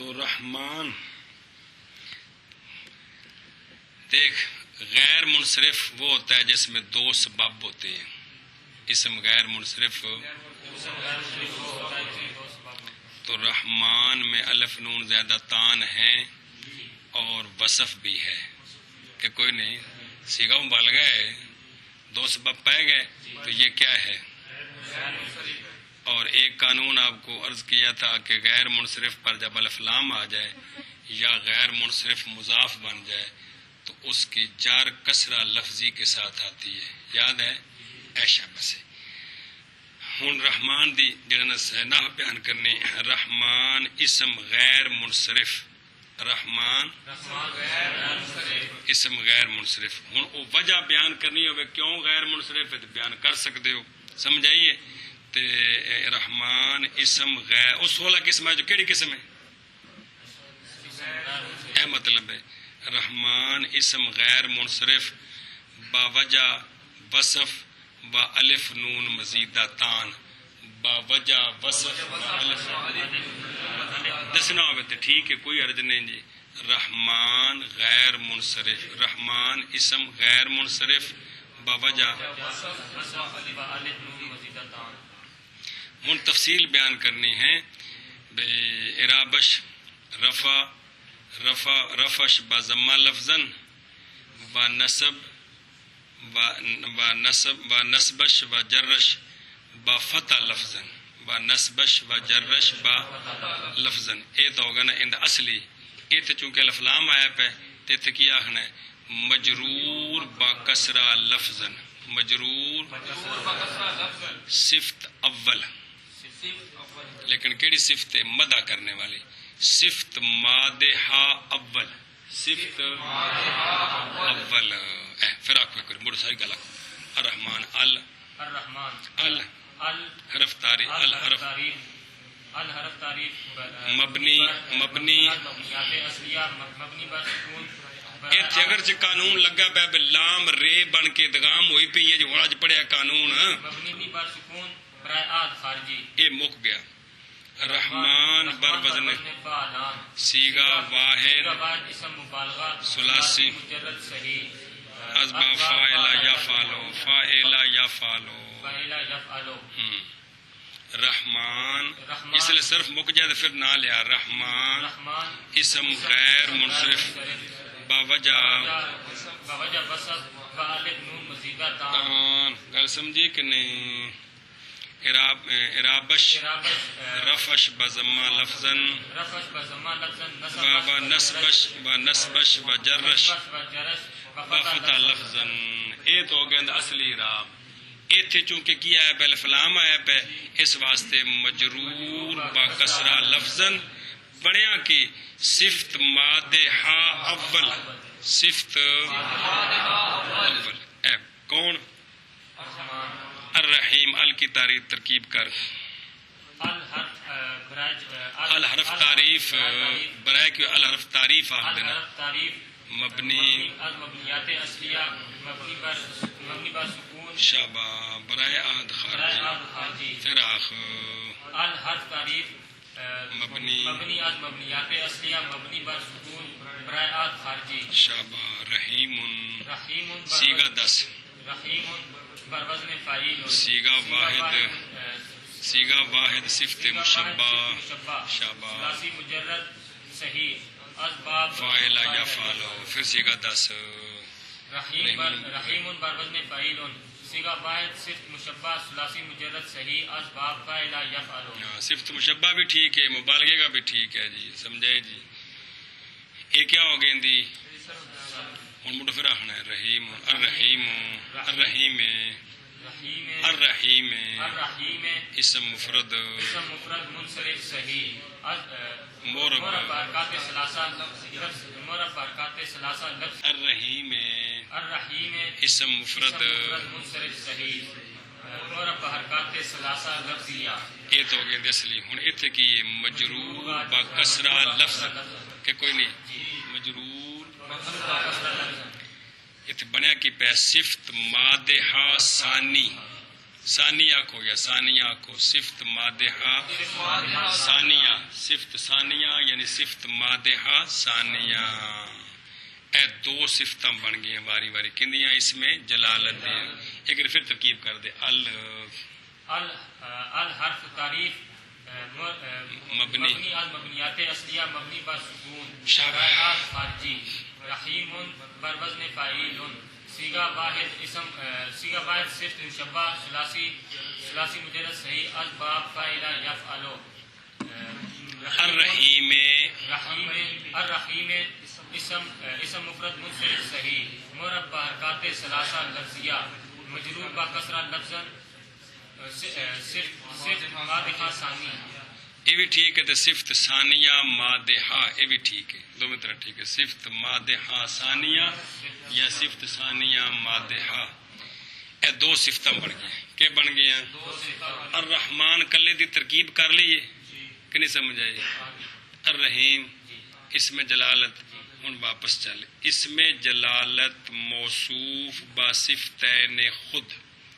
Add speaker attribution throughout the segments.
Speaker 1: تو رحمان دیکھ غیر منصرف وہ ہوتا ہے جس میں دو سبب ہوتے ہیں. اسم غیر منصرف تو رحمان میں الف نون زیادہ تان ہیں اور وصف بھی ہے کہ کوئی نہیں سیگا مبالغہ ہے دو سبب پائے گئے تو یہ کیا ہے. اور ایک قانون آپ کو عرض کیا تھا کہ غیر منصرف پر جب الف لام آ جائے یا غیر منصرف مضاف بن جائے تو اس کی جار کسرہ لفظی کے ساتھ آتی ہے. یاد ہے ایشا بسے. ہن رحمان دی جڑا نہ بیان کرنی رحمان اسم غیر منصرف. رحمان اسم غیر منصرف. ہن او وجہ بیان کرنی ہوئے کیوں غیر منصرف ہے تو بیان کر سکتے ہو سمجھائیے. تے رحمان اسم غیر اس 16 قسم ہے جو کیڑی قسم ہے اے مطلب ہے رحمان اسم غیر منصرف با وجہ وصف با الف نون مزیدہ تان با وجہ وصف با الف دسنا ہوئے تو ٹھیک ہے کوئی عرض نہیں جی. رحمان غیر منصرف رحمان اسم غیر منصرف با وجہ من تفصیل بیان کرنی ہے. بے ارابش رفش با ضمہ لفظن با نصب با نصبش و جرش با فتح لفظن با نصبش و جرش با لفظن. اے تو ہوگا نا اند اصلی اے تو چونکہ لفلام آیا پہ تے کی آخنا ہے مجرور با کسرہ لفظن. مجرور صفت اول لیکن کیڑی صفت ہے مدح کرنے والی صفت مادحہ اول صفت اول. پھر آخو کرو مڑ ساری گل آخو الرحمن ال حرف تعریف الحرف تعریف مبنی اتنے اگر قانون لگا پیا لام رے بن کے ادغام ہوئی پی ہے جو آج پڑھیا قانون یہ مک گیا. رحمان بر وزن سیگا واحد ثلاثی ازبا فاعلا یا فالو فاعلا یا فالو. رحمان اس لیے صرف مک جائے تو پھر نہ لیا. رحمان اسم غیر منصرف باوجہ گل سمجھی کہ نہیں. ارابش رفش بزمہ لفظن نسبش و جرش بفتح لفظن. اے تو ہو گیا اصلی اراب. ایتھے چونکہ کیا ہے پہلے فلام آیا پہ اس واسطے مجرور با کسرہ لفظن بنیا کی صفت مادحہ اول صفت اول. اے کون الرحیم ال کی تعریف ترکیب کر الحرف تعریف برائے کہ الحرف تعریف آخ دینا مبنی شابہ برائے آہد خارجی پھر آخ الحرف تعریف مبنی از مبنیات اصلیہ مبنی بر سکون برائے آہد خارجی شابہ رحیم سیگا 10 سیگا واحد صفت مشبہ شابہ فاعلا یا فالو. پھر سیگا 10 رحیم بر وزن فاعل سیگا واحد صفت مشبہ ثلاثی مجرد صحیح اسباب فاعلا یا فالو. صفت مشبہ بھی ٹھیک ہے مبالغے کا بھی ٹھیک ہے جی سمجھے جی. یہ کیا ہو گئی دی ہوں مڈ پھر آخنا ہے رحیم الرحیم الرحیم الرحیم اسم مفرد منصرف صحیح مورب الرحیم اسم مفرد منصرف صحیح مورب حرکات ثلاثہ لفظیہ. یہ تو ہو گئے اصلی. ہوں اتنے کی مجرور با کسرہ لفظ کہ کوئی نہیں مجرور ات بنیا کی پہ صفت مادحہ ثانی ثانیہ کو یا ثانیہ کو صفت مادحہ ثانیہ صفت ثانیہ یعنی صفت مادحہ ثانیہ. اے دو صفتاں بن گئی واری واری کندیاں اس میں جلالت دے. ایک پھر ترکیب کر دے.
Speaker 2: الحرف تعریف مبنی از مبنیات اصلیہ مبنی بر سکون شاباش خارجی رحیم بر وزن فاعل صیغہ واحد اسم صیغہ واحد صفت مشبہ ثلاثی مجرد صحیح از باب فاعل یفعل.
Speaker 1: الرحیم
Speaker 2: اسم مفرد منصرف صحیح مرب بحرکات ثلاثہ لفظیہ مجرور با کسرہ لفظا صرف مادحہ ثانی.
Speaker 1: یہ بھی ٹھیک ہے. تو صفت ثانیہ مادحہ یہ بھی ٹھیک ہے. دو طرح ٹھیک ہے. صفت مادحہ ثانیہ یا صفت ثانیہ مادحہ. اے دو صفتیں بن گئی. کہ بن گئی ہیں الرحمن کلے دی ترکیب کر لیے کہ نہیں سمجھ آئی. الرحیم اس میں جلالت. ہوں واپس چل. اس میں جلالت موصوف با صفتین خود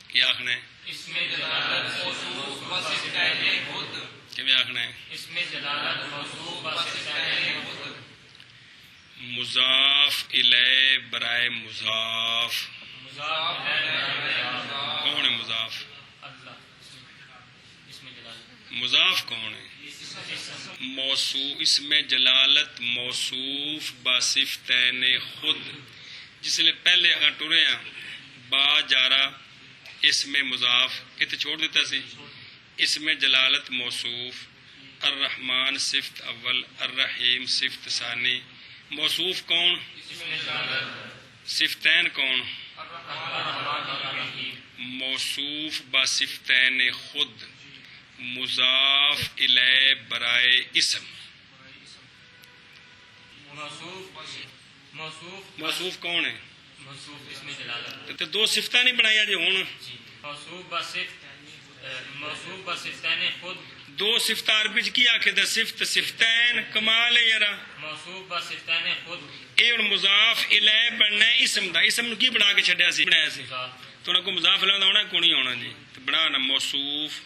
Speaker 1: کیا آخنا ہے.
Speaker 2: اس میں جلالت موصوف با صفتین خود
Speaker 1: کیویں آخنا ہے.
Speaker 2: اس میں جلالت موصوف با صفتین خود.
Speaker 1: مضاف الیہ برائے مضاف.
Speaker 2: مضاف الیہ
Speaker 1: کون ہے مضاف؟
Speaker 2: اللہ. اس میں جلالت
Speaker 1: مضاف کون ہے؟ موصوف. اس میں جلالت موصوف با صفتین خود. جس لیے پہلے اگر ٹرے ہیں با جارا اس میں مضاف اتنے چھوڑ دیتا سی. اس میں جلالت موصوف. الرحمن صفت اول الرحیم صفت ثانی. موصوف کون؟ صفتین کون؟ موصوف با صفتین خود. مضاف الیہ برائے اسم. موصوف کون ہے؟
Speaker 2: موصوف اس میں جلالت
Speaker 1: تو دو صفتیں نہیں بنایا جی ہوں.
Speaker 2: موصوف با صفتین خود.
Speaker 1: دو صفت عربی چ کی آکھے تے صفت صفتین کمال ہے یارا.
Speaker 2: موصوف با صفتین خود.
Speaker 1: اے ہن مضاف الیہ بننا اسم دا. اسم نو کی بنا کے چھڈیا سی بنایا سی تو نہ کو مضاف الیہ ہونا کو نہیں ہونا جی. تو بنا نا موصوف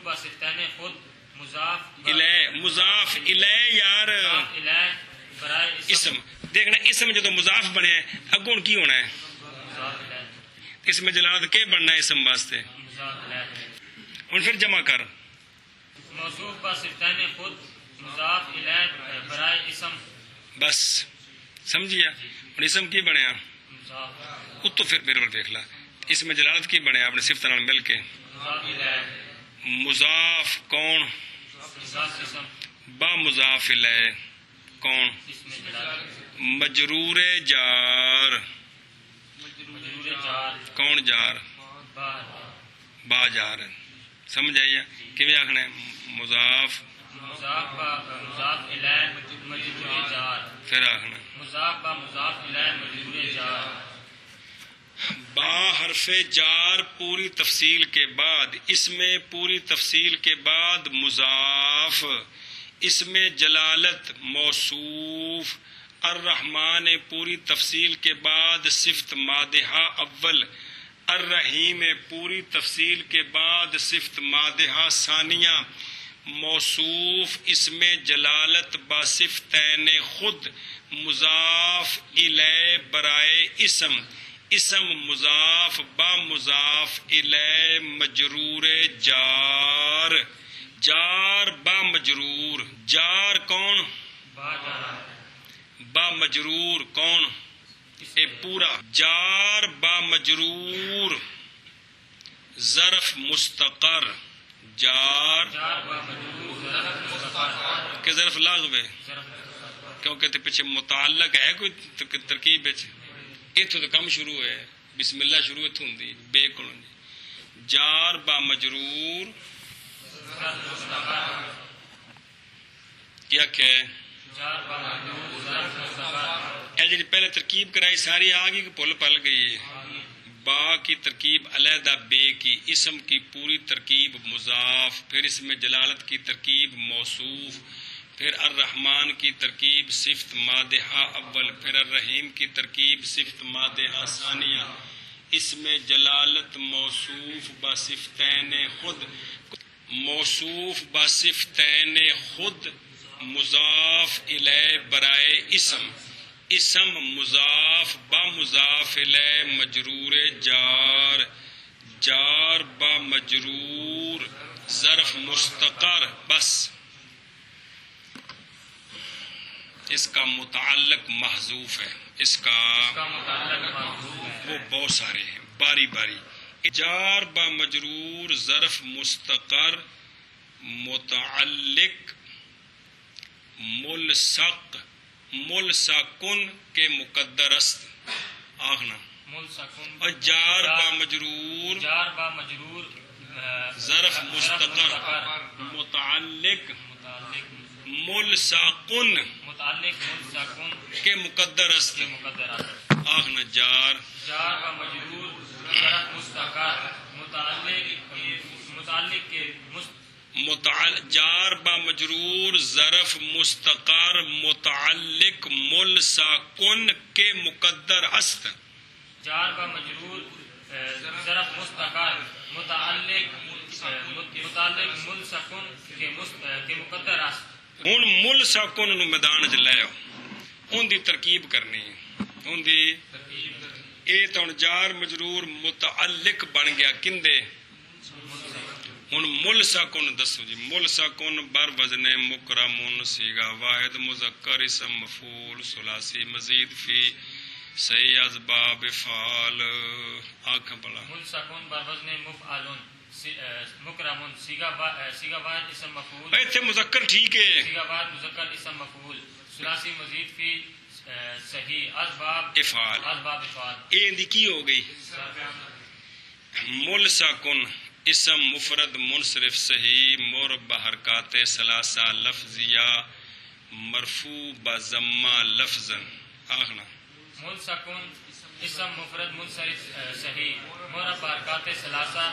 Speaker 2: با صفتین خود مضاف
Speaker 1: الیہ. مضاف الیہ یار
Speaker 2: الیہ برائے
Speaker 1: اسم. دیکھنا اسم جدو مضاف بنے اگوں کی ہونا ہے. اس میں جلالت کے بننا ہے اسم واسطے. ہوں پھر جمع کر.
Speaker 2: موصوف با صفتین خود مضاف الیہ برائے اسم.
Speaker 1: بس سمجھیا. ہوں اسم کی بنیا اتو پھر میرے دیکھ لا. اس میں جلالت کی بنیا اپنے صفت نال مل کے. مضاف کون؟ با مضاف الیہ کون؟ مجرور جار. کون جار؟ با جار. سمجھ آئیے کیویں آخنا ہے. مضاف
Speaker 2: الیہ مجرور جار.
Speaker 1: پھر آخنا
Speaker 2: مضاف با مضاف الیہ مجرور جار.
Speaker 1: با حرف جار پوری تفصیل کے بعد اس میں پوری تفصیل کے بعد مضاف. اس میں جلالت موصوف. الرحمن پوری تفصیل کے بعد صفت مادحہ اول. الرحیم پوری تفصیل کے بعد صفت مادحہ ثانیہ. موصوف اس میں جلالت با صفتین خود. مضاف الیہ برائے اسم. اسم مضاف با مضاف الیہ مجرور جار. جار با مجرور. جار کون؟ با مجرور کون؟ اے پورا. جار با مجرور ظرف مستقر. جار کہ ظرف لازم ہے کیونکہ تے پیچھے متعلق ہے کوئی ترکیب. اتوں تو کم شروع ہے. بسم اللہ شروع اتوں ہوندی بے کو. جار با مجرور کیا کہ جی پہلے ترکیب کرائی ساری آ گئی کہ پل پل گئی. با کی ترکیب علیحدہ بے کی. اسم کی پوری ترکیب مضاف. پھر اس میں جلالت کی ترکیب موصوف. پھر الرحمن کی ترکیب صفت مادحہ اول. پھر الرحیم کی ترکیب صفت مادحہ ثانیہ. اس میں جلالت موصوف با صفتین خود. موصوف بصفتین خود مضاف الیہ برائے اسم، اسم مضاف با مضاف الیہ مجرور جار، جار با مجرور ظرف مستقر، بس اس کا متعلق محذوف ہے، اس کا وہ بہت سارے ہیں باری باری. جار با مجرور ظرف مستقر متعلق ملصق ملصقن کے مقدر است آخنا، اور جار با مجرور ظرف مستقر متعلق ملصقن کے مقدر است آخنا، جار
Speaker 2: با مجرور ظرف مستقر متعلق
Speaker 1: جار با مجرور ظرف مستقر متعلق ملصقن کے مقدر است،
Speaker 2: جار با مجرور ظرف مستقر متعلق ملصقن کے مقدر است.
Speaker 1: ہن ملصقن نو میدان چ لے آؤ، ان دی ترکیب کرنی ہے، ان دی اے تو جار مجرور متعلق بن گیا کندے. ہن ملصقن دسو جی، ملصقن بر وزن مکرمن صیغہ واحد مذکر اسم مفعول ثلاثی مزید فی صحیح اسباب فعال. آنکھ بڑا
Speaker 2: ملصقن بر وزن مفعول مکرمن صیغہ واحد اسم مفعول،
Speaker 1: ایتھے مذکر ٹھیک ہے،
Speaker 2: صیغہ واحد مذکر اسم مفعول ثلاثی مزید فی صحیح اسباب افعال.
Speaker 1: اے دی کی ہو گئی؟ ملصقن اسم مفرد منصرف صحیح مربع حرکات ثلاثہ لفظیہ مرفوع بضمہ لفظا آخنا.
Speaker 2: ملصقن اسم مفرد منصرف صحیح مربع حرکات ثلاثہ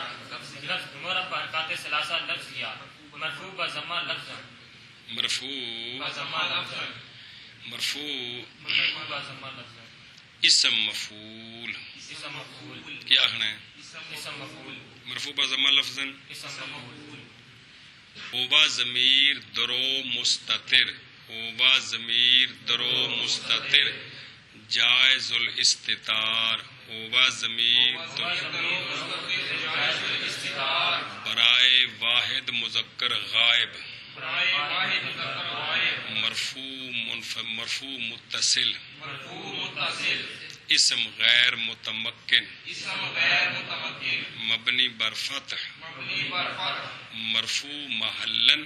Speaker 2: لفظیہ مرفوع بضمہ لفظا،
Speaker 1: مرفوع اسم مفعول کیا آخنا ہے؟ مرفوع بضمہ لفظا. ہووا ضمیر درو مستتر، ہووا ضمیر درو مستتر جائز الاستتار، ہووا ضمیر برائے واحد مذکر غائب مرفوع متصل اسم غیر متمکن مبنی بر فتح مرفوع محلن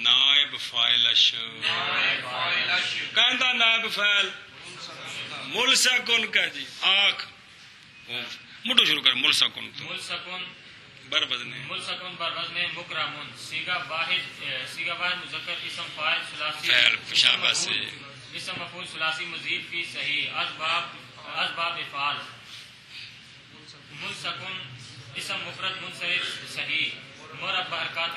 Speaker 1: نائب فاعلش کہندہ نائب فاعل ملصقن کا جی آنکھ مٹو شروع کر. ملصقن تو
Speaker 2: ملصقن
Speaker 1: بر وزن
Speaker 2: مکرمن صیغہ واحد مذکر اسم فاعل ثلاثی
Speaker 1: فعل شابہ سے
Speaker 2: اسم مفعول ثلاثی مزید فی صحیح اسباب افعال. ملصقن اسم مفرد منصرف صحیح مربع حرکات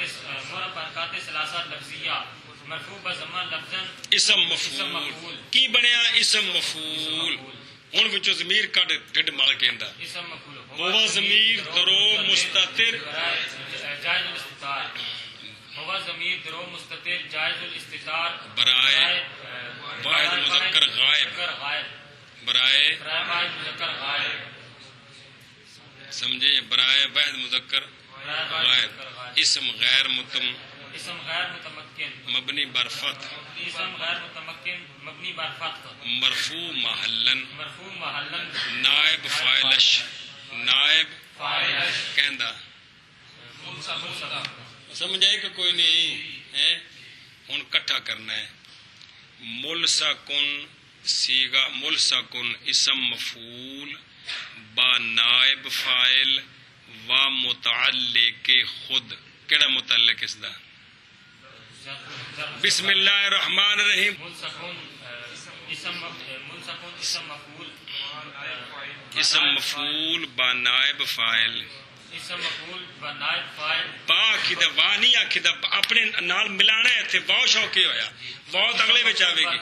Speaker 2: ثلاثہ لفظیہ مرفوع بضمہ لفظا
Speaker 1: اسم مفعول کی بنیا اسم مفعول. ہن وچوں ضمیر کڈ ڈڈ مل کیندا
Speaker 2: اسم مفعول
Speaker 1: ہوا ضمیر درو مستتر
Speaker 2: جائز الاستتار، ہوا ضمیر درو مستتر جائز الاستتار
Speaker 1: برائے واحد مذکر غائب، برائے
Speaker 2: واحد مذکر غائب
Speaker 1: سمجھے، برائے واحد مذکر غائب. اسم غیر متمکن مبنی بر فتح مرفوع محلن نائب فاعلش نائب کہندا. سمجھ آئے کہ کوئی نہیں ہے؟ ہن کٹھا کرنا ہے. ملصقن صیغہ ملصقن اسم مفعول با نائب فاعل و متعلق خود. کیڑا متعلق اس دا؟ بسم اللہ الرحمن الرحیم. اسم مفعول با نائب فاعل با کدا وا نہیں آکھدا اپنے نال ملانا ہے تے واو شو کے ہویا واو اگلے وچ آوے گی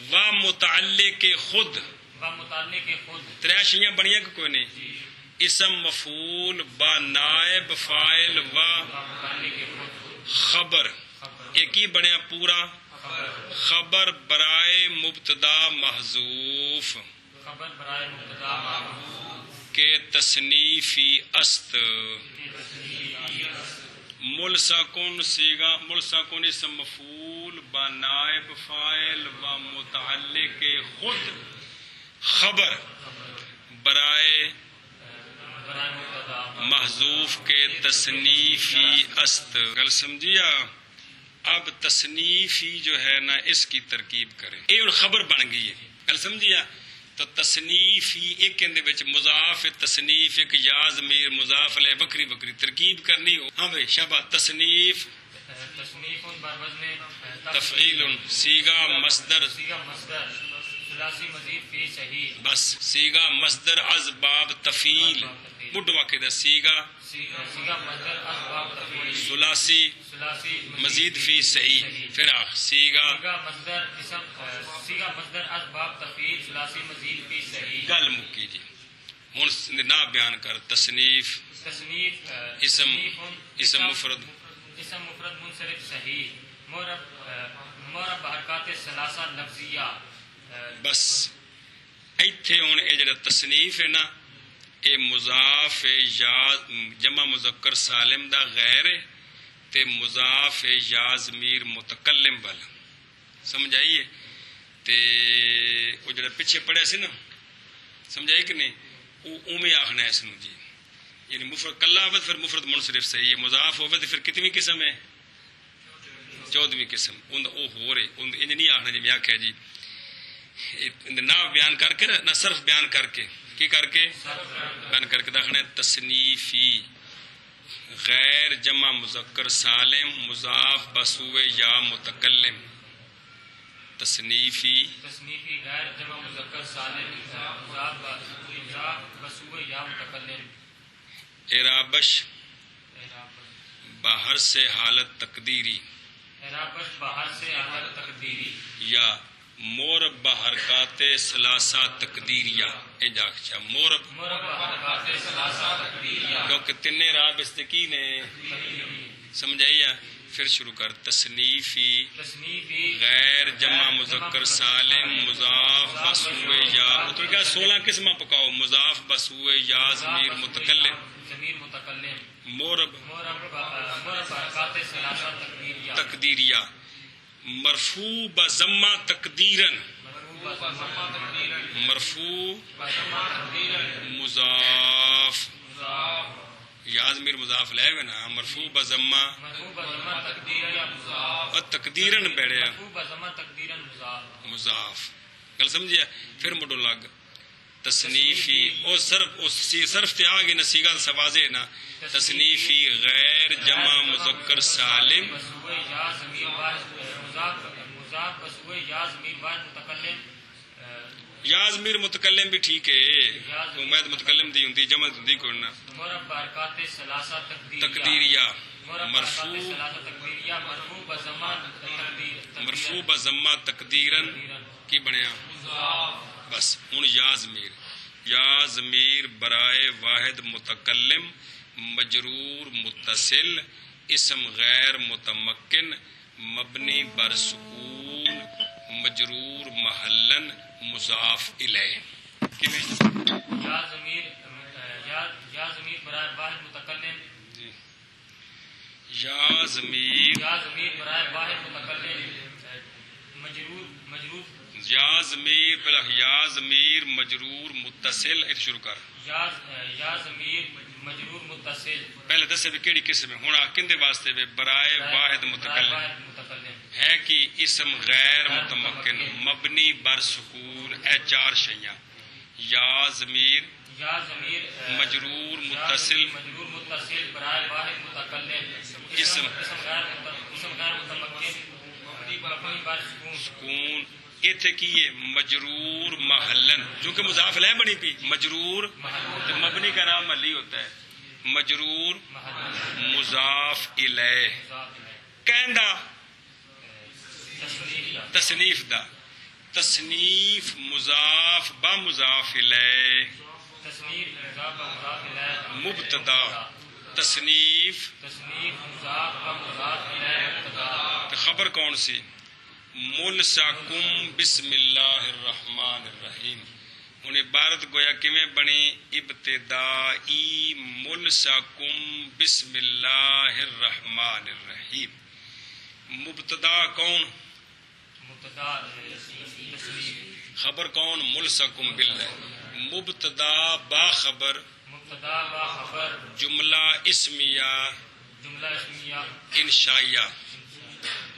Speaker 1: و متعلق خود ترے شیاں بنیاں کہ کوئی نہیں. اسم مفعول با نائب فاعل و
Speaker 2: متعلق خود
Speaker 1: خبر ایک ہی بنیا پورا خبر برائے مبتدا محذوف
Speaker 2: خبر برائے مبتدا معروف
Speaker 1: کے تصنیفی است ملصقن صیغہ ملصقن اسم مفعول با نائب فاعل و متعلق خود خبر برائے محذوف کے تصنیفی است گل سمجھیا اب تصنیفی جو ہے نا اس کی ترکیب کریں یہ اور خبر بن گئی ہے گل سمجھیا تو تصنیفی ایک اندے وچ مضاف تصنیف ایک یا ضمیر مضاف علیہ بکری بکری ترکیب کرنی ہو ہاں بھائی شابہ تصنیف
Speaker 2: تصنیف بر وزن
Speaker 1: تفعیل صیغہ مصدر
Speaker 2: صیغہ مصدر ثلاثی مزید فی صحیح
Speaker 1: بس صیغہ مصدر از باب تفعیل مڈ واقع دا صیغہ
Speaker 2: صیغہ مصدر اسباب تفعیل
Speaker 1: ثلاثی
Speaker 2: ثلاثی
Speaker 1: مزید فی صحیح پھر صیغہ
Speaker 2: صیغہ مصدر اسم صیغہ مصدر اسباب تفعیل ثلاثی مزید فی صحیح
Speaker 1: گل مکی جی ہن نہ بیان کر تصنیف
Speaker 2: تصنیف
Speaker 1: اسم مفرد
Speaker 2: اسم مفرد منصرف صحیح معرب بحرکات ثلاثہ لفظیہ
Speaker 1: بس ایتھے ہن اے جڑا تصنیف ہے نا اے مضاف یا جمع مذکر سالم دا غیر ہے تے مضاف یا ضمیر متکلم والا سمجھ آئیے تے او جڑا پیچھے پڑھیا سی نا سمجھ آئی کہ نہیں او اوویں آکھنا ہے اس نو جی یعنی مفرد کلا ہوے پھر مفرد منصرف صحیح ہے مضاف ہوے تے پھر کتنی قسم ہے 14ویں قسم اون او ہو رہے اون انج نہیں آکھنا جی میں آکھیا جی نہ بیان کر کے نہ صرف بیان کر کے کی کر کے بیان کر کے داخلے تصنیفی غیر جمع مذکر سالم مضاف بسوء یا متکلم تصنیفی
Speaker 2: غیر جمع مذکر سالم مضاف بسوء یا متکلم
Speaker 1: اعرابش باہر سے حالت تقدیری
Speaker 2: اعرابش باہر سے حالت تقدیری
Speaker 1: یا مورب بحرکات ثلاثہ تقدیریہ اجاکشا مورب
Speaker 2: بحرکات ثلاثہ تقدیریہ
Speaker 1: کیونکہ تین راب استقی نے سمجھائیے پھر شروع کر تصنیفی غیر جمع مذکر سالم مضاف بسوء یا تو کیا 16 قسمہ پکاؤ مضاف بسوء یا ضمیر متکلم مورب
Speaker 2: بحرکات ثلاثہ
Speaker 1: تقدیریہ مرفوع بضمہ تقدیرن مرفوع مضاف یا ضمیر مضاف لے گا نا مرفوع بضمہ اور تقدیرن بیڑیا مضاف گل سمجھیا پھر مڈو لگ تصنیفی او صرف تے آگے نا سیگا سوازے نا تصنیفی غیر جمع مذکر سالم یا ضمیر متکلم بھی ٹھیک ہے امید متکلم دی ہوندی جمع دی کرنا تقدیریہ مرفوع بضمہ تقدیرن کی بنیا بس ہن یا ضمیر برائے واحد متکلم مجرور متصل اسم غیر متمکن مبنی بر سکون مجرور محلن مضاف الیہ
Speaker 2: یا ضمیر برائے واحد متکلم
Speaker 1: یا ضمیر
Speaker 2: برائے واحد متکلم مجرور
Speaker 1: یا ضمیر مجرور متصل ایک شروع کر
Speaker 2: یا ضمیر مجرور متصل
Speaker 1: پہلے دسے بھی کیڑی قسم ہے ہن کندے واسطے وے برائے واحد متکلم ہے کہ اسم غیر متمکن مبنی بر سکون اے چار شیاں یا ضمیر مجرور متصل
Speaker 2: برائے واحد متکلم
Speaker 1: اسم
Speaker 2: غیر متمکن مبنی بر
Speaker 1: سکون ایتھے کی ہے مجرور محلن جو کہ مضاف لے بنی پی مجرور تو مبنی کا نام محلی ہوتا ہے مجرور مضاف الیہ کہندا تصنیف دا تصنیف مضاف با مضاف الیہ
Speaker 2: تصنیف مضاف و مضاف الیہ
Speaker 1: مبتدا تصنیف
Speaker 2: تصنیف مضاف و مضاف الیہ مبتدا
Speaker 1: تو خبر کون سی ملسکم بسم اللہ الرحمن الرحیم ہن عبارت گویا کیویں بنی ابتدائی ملسکم بسم اللہ الرحمن الرحیم مبتدا کون
Speaker 2: مبتدا تصنیف
Speaker 1: خبر کون ملسکم باللہ مبتدا با خبر
Speaker 2: مبتدا و خبر
Speaker 1: جملہ اسمیہ
Speaker 2: جملہ اسمیہ
Speaker 1: انشائیہ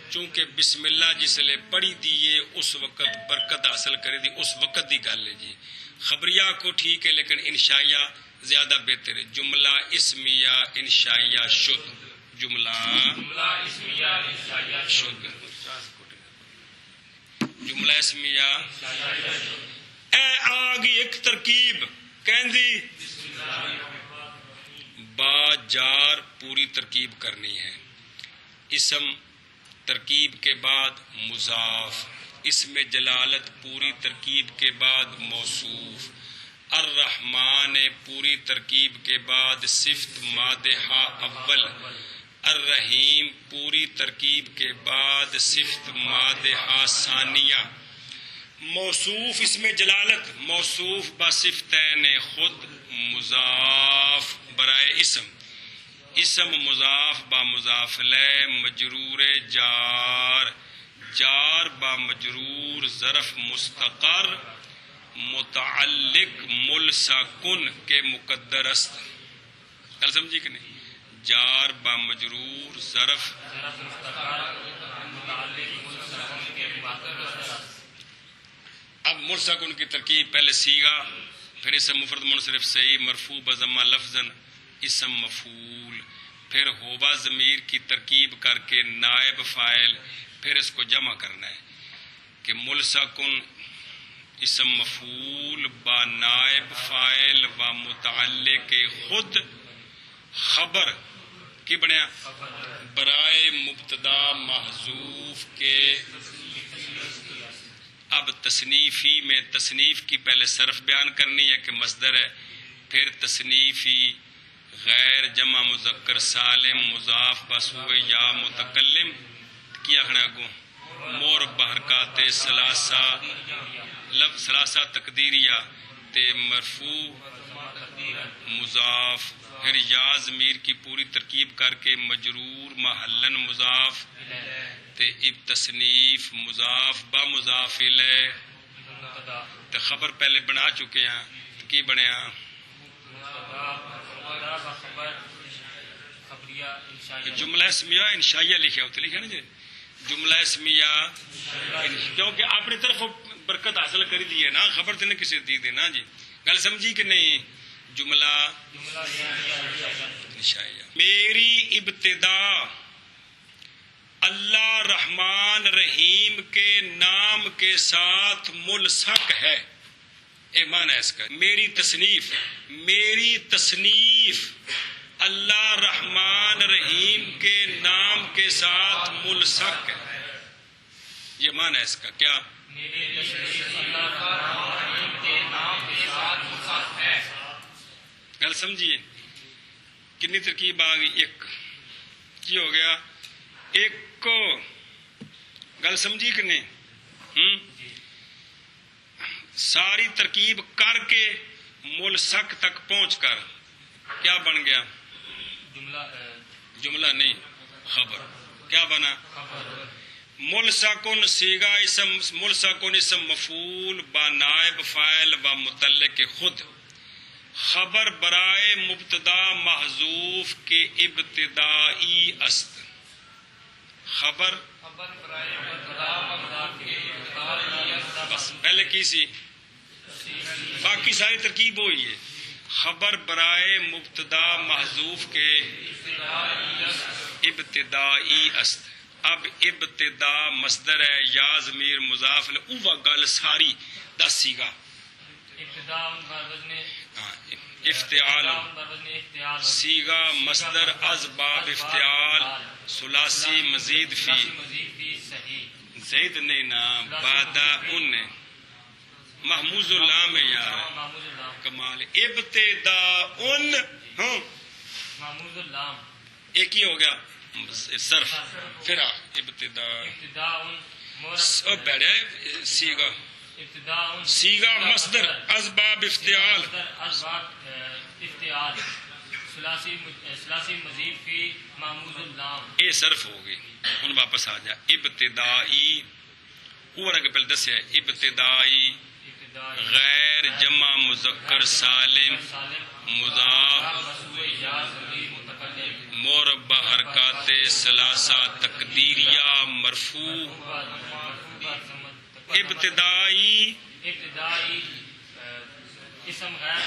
Speaker 1: چونکہ بسم اللہ جس لئے پڑھی دیئے اس وقت برکت حاصل کرے دی اس وقت دی گل ہے جی خبریہ کو ٹھیک ہے لیکن انشائیہ زیادہ بہتر ہے جملہ اسمیہ انشائیہ شد جملہ
Speaker 2: اسمیہ انشائیہ
Speaker 1: شد جملہ اسمیہ اے آگی ایک ترکیب کہندی با جار پوری ترکیب کرنی ہے اسم ترکیب کے بعد مضاف اسم جلالت پوری ترکیب کے بعد موصوف الرحمن پوری ترکیب کے بعد صفت مادحہ اول الرحیم پوری ترکیب کے بعد صفت مادحہ ثانیہ موصوف اسم جلالت موصوف بصفتین خود مضاف برائے اسم مضاف با مضاف لے مجرور جار با مجرور ظرف مستقر متعلق ملسکن کے مقدر است کل سمجھی کہ نہیں جار با مجرور ظرف اب ملسکن کی ترکیب پہلے سیغا پھر اسم مفرد منصرف صحیح مرفوع بضمہ لفظاً اسم مفعول پھر ہوبا ضمیر کی ترکیب کر کے نائب فاعل پھر اس کو جمع کرنا ہے کہ ملسکن اسم مفعول با نائب فاعل و متعلق خود خبر کی بنیا برائے مبتدا محذوف کے اب تصنیفی میں تصنیف کی پہلے صرف بیان کرنی ہے کہ مصدر ہے پھر تصنیفی غیر جمع مذکر سالم مضاف بسوئے یا متکلم کیا کھنا گو مور بحرکات سلاسہ لفظ سلاسہ تقدیریہ تے مرفوع مضاف پھر یا ضمیر کی پوری ترکیب کر کے مجرور محلن مضاف تے اب تصنیف مضاف با مضاف الیہ تے خبر پہلے بنا چکے ہیں کی بنیا جملہ اسمیہ انشائیہ لکھا ہوتا لکھا نا جی جملہ اسمیہ کیونکہ آپ نے طرف برکت حاصل کری دی ہے نا خبر تینے کسی دی دے نا جی گل سمجھی کہ نہیں جملہ انشائیہ میری ابتدا اللہ رحمان رحیم کے نام کے ساتھ ملصق ہے ایمان ہے اس کا میری تصنیف اللہ رحمان رحیم کے نام کے ساتھ ملصق ہے یہ معنی ہے اس کا کیا گل سمجھیے کتنی ترکیب آ گئی ایک کی ہو گیا ایک کو گل سمجھی کہ نہیں ساری ترکیب کر کے ملصق تک پہنچ کر کیا بن گیا جملہ نہیں خبر کیا بنا ملصقن صیغہ اسم مفعول با نائب فاعل و متعلق خود خبر برائے مبتدا محذوف کے ابتدائی است خبر بس پہلے کی سی باقی ساری ترکیب ہوئی ہے خبر برائے مبتدا محذوف کے ابتدائی است اب ابتدا مصدر ہے یا ضمیر مضاف اوہ گل ساری دسی گا افتعال سیغا مصدر از باب افتعال ثلاثی مزید فی زید نے نا بعد ان محموز اللام ہے یار
Speaker 2: محمود اللام
Speaker 1: کمال ابتداء ہاں
Speaker 2: محمود اللام
Speaker 1: ایک ہی ہو گیا صرف پھر ابتداء
Speaker 2: ابتداء
Speaker 1: بیڑے سیگا
Speaker 2: ابتداء
Speaker 1: سیگا مصدر اسباب افتعال
Speaker 2: اسباب افتعال ثلاثی مزید فی محمود اللام
Speaker 1: اے صرف ہو گئی ہن واپس آ جا ابتدائی اوپر اگے پہلے دسیا ابتدائی غیر جمع مذکر سالم مضاف مربع حرکات ثلاثہ تقدیریہ مرفوع ابتدائی
Speaker 2: اسم غیر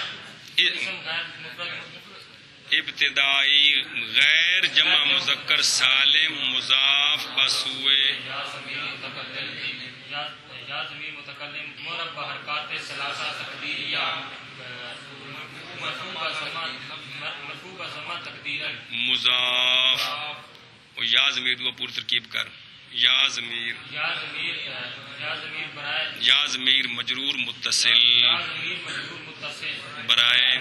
Speaker 1: ابتدائی غیر جمع مذکر سالم مضاف بسوئے
Speaker 2: یا ضمیر متکلم مربع حرکات ثلاثہ تقدیریہ مرفوع زمان تقدیرا
Speaker 1: مضاف اور یا ضمیر دو پوری ترکیب کر یا ضمیر
Speaker 2: برائے
Speaker 1: یا ضمیر مجرور متصل
Speaker 2: مجرور متصل
Speaker 1: برائے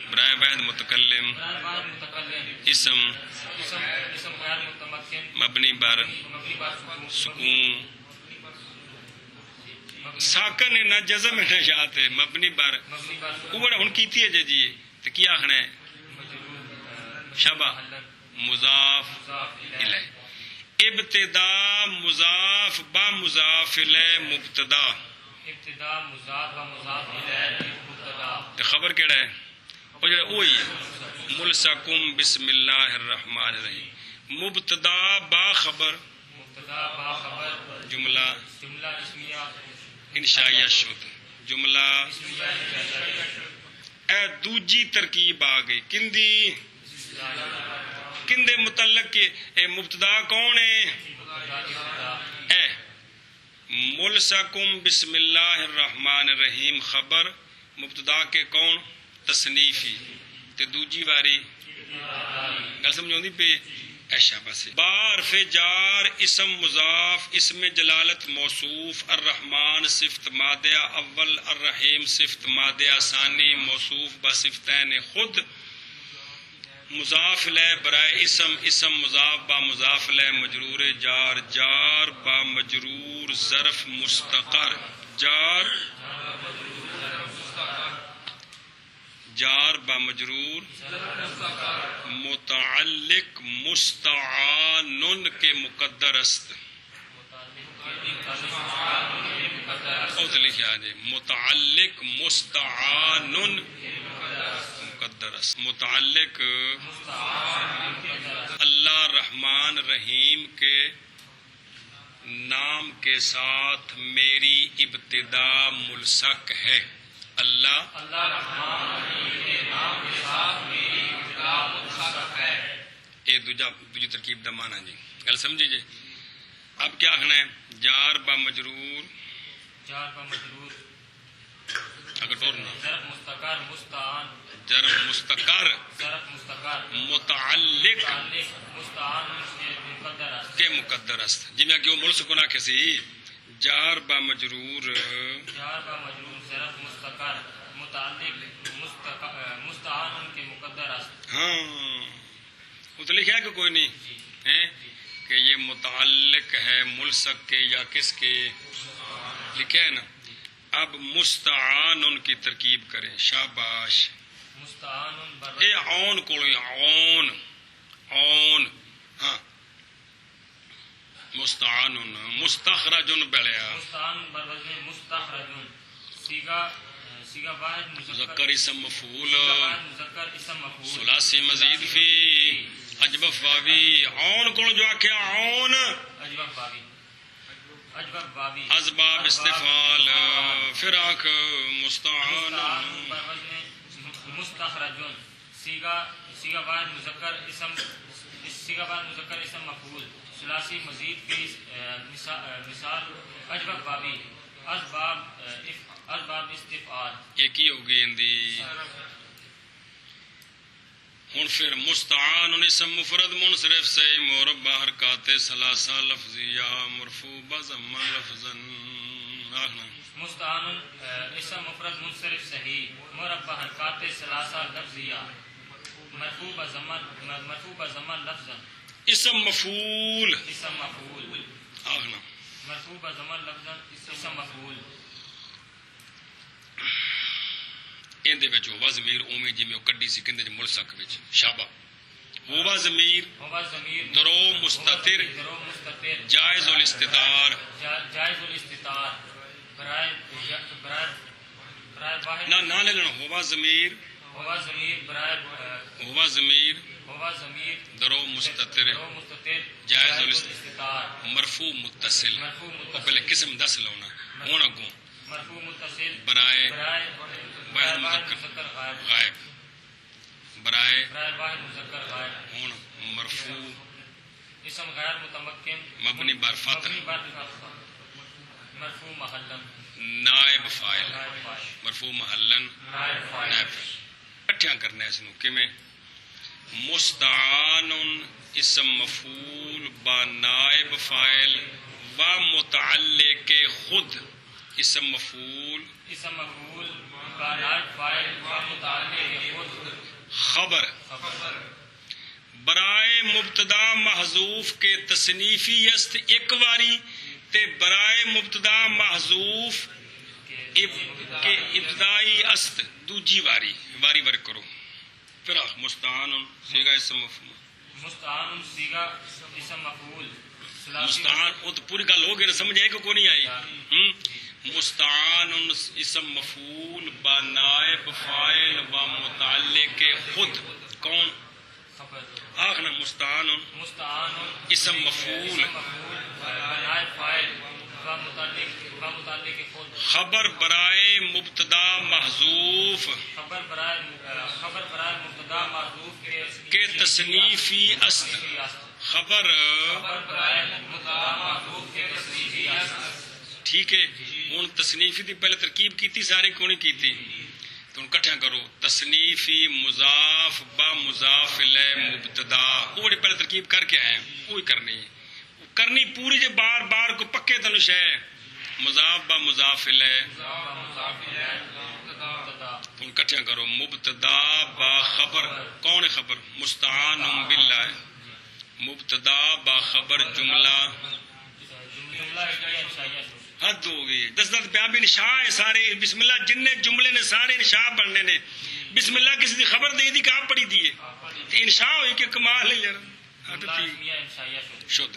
Speaker 1: واحد متکلم اسم
Speaker 2: غیر متمکن
Speaker 1: مبنی بر سکون ساکن نہ جزم نہ شات مبنی بر اوپر ہن کیتی ہے جی تے کی آکھنا ہے شبہ مضاف الیہ ابتدا مضاف با مضاف الیہ مبتدا
Speaker 2: ابتدا مضاف و مضاف الیہ مبتدا
Speaker 1: تے خبر کیڑا ہے او جڑا وہی ملسکم بسم اللہ الرحمن الرحیم مبتدا با خبر جملہ
Speaker 2: اسمیہ
Speaker 1: انشائیہ شد جملہ اے دوجی ترکیب آ گئی کندے متعلق کے اے مبتدا کون ہے اے ملسکم بسم اللہ الرحمن الرحیم خبر مبتدا کے کون تصنیفی تے دوجی واری گل سمجھوندی پہ ایشا بس بارف جار اسم مضاف اسم جلالت موصوف الرحمن صفت مادہ اول الرحیم صفت مادہ ثانی موصوف بصفتین خود مضاف لے برائے اسم مضاف با مضاف لے مجرور جار با مجرور ظرف مستقر جار با مجرور متعلق مستعان کے مقدر است لکھا جائے متعلق مستعان مقدر است متعلق اللہ رحمان رحیم کے نام کے ساتھ میری ابتدا ملصق ہے اللہ یہ دوجی ترکیب دا معنی جی گل سمجھی جی اب کیا آخنا ہے جار با مجرور اگر ٹورنا ظرف مستقر متعلق کے مقدر است جی میں کہ وہ ملس کو نہ کسی جار با مجرور
Speaker 2: ظرف مستقر متعلق مستعان کے مقدر است
Speaker 1: ہاں وہ تو لکھا ہے کہ کوئی نہیں ہے کہ یہ متعلق ہے ملصق کے یا کس کے لکھا ہے نا اب مستعان ان کی ترکیب کریں شاباش اے عون کو عون ہاں مستعان مستخرج بڑھیا مذکر اسم مفعول ثلاثی مزید فی اجوف واوی عون کو جو آکھیا عون اسباب استفعال فراق مستعان
Speaker 2: مستخرج سیغہ واحد مذکر اسم مفعول ثلاثی مزید فی مثال اجوف واوی اسباب استفعال
Speaker 1: ایک ہی ہوگی ہندی ہن پھر مستعان اسم مفرد منصرف سے مربع حرکات ثلاثہ لفظیہ مرفوع بضم لفظا
Speaker 2: مستعان اسم مفرد منصرف صحیح مربع حرکات ثلاثہ لفظیہ مرفوع بضمہ لفظا
Speaker 1: اسم مفعول آخنا
Speaker 2: مرفوع بضمہ لفظا اسم مفعول
Speaker 1: اندے وچ ہوا ضمیر اوویں جویں کڈی سی کندے ملصق وچ شابہ ہوا ضمیر درو مستتر جائز الاستتار نہ لینا ہوا ضمیر درو مستتر جائز الاستتار مرفوع متصل پہلے قسم دس لونا ہوں اگوں
Speaker 2: مرفوع متصل
Speaker 1: برائے واحد مذکر غائب برائے
Speaker 2: واحد مذکر غائب
Speaker 1: ہوں مرفوع
Speaker 2: اسم غیر متمکن
Speaker 1: مبنی بر فتح
Speaker 2: مرفوع محلا
Speaker 1: نائب فاعل مرفوع محلا نائب اکٹھیاں کرنا ہے اس نو کیویں مستعان اسم مفعول با نائب فاعل و متعلق خود اسم مفعول
Speaker 2: با نائب فاعل و متعلق خود
Speaker 1: خبر برائے مبتدا محذوف کے تصنیفی است ایک واری تے برائے مبتدا محذوف کے ابتدائی است دوجی واری واری کرو پھر مستعان صیغہ اسم مفعول
Speaker 2: مستعان صیغہ اسم مفعول
Speaker 1: مستعان وہ تو پوری گل ہو گئی سمجھ آئی کہ کوئی نہیں آئی مستعان اسم مفعول با نائب فاعل و متعلق خود کون آخنا مستعان اسم مفعول خبر برائے مبتدا محذوف کے تصنیفی است خبر ٹھیک ہے ہوں تصنیفی دی پہلے ترکیب کیتی سارے کون کیتی تو ہوں کٹھا کرو تصنیفی مضاف با مضاف الیہ مبتدا وہ پہلے ترکیب کر کے آئے وہی کرنی پوری جو بار بار کو پکے تنو شے مضاف با مضاف الیہ ہوں کٹھا کرو مبتدا با خبر کون خبر مستعان باللہ مبتدا با خبر جملہ حد ہو گئی دس پیا بھی نشا ہے سارے بسم اللہ جن جملے نے سارے نشا بننے نے بسم اللہ کسی دی خبر دے دی کہ آپ پڑھی دیے انشا ہوئی کہ کمال ہے یار شد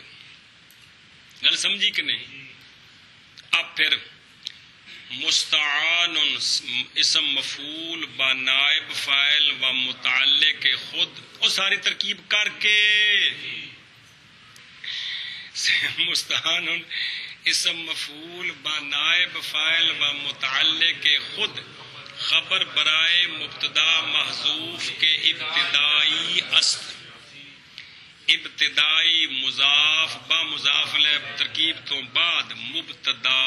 Speaker 1: گل سمجھی کہ نہیں اب پھر مستعان اسم مفعول با نائب فاعل و متعلق خود وہ ساری ترکیب کر کے مستعان اسم مفعول با نائب فاعل و متعلق خود خبر برائے مبتدا محذوف کے ابتدائی است ابتدائی مضاف با مضاف الیہ ترکیب تو بعد مبتدا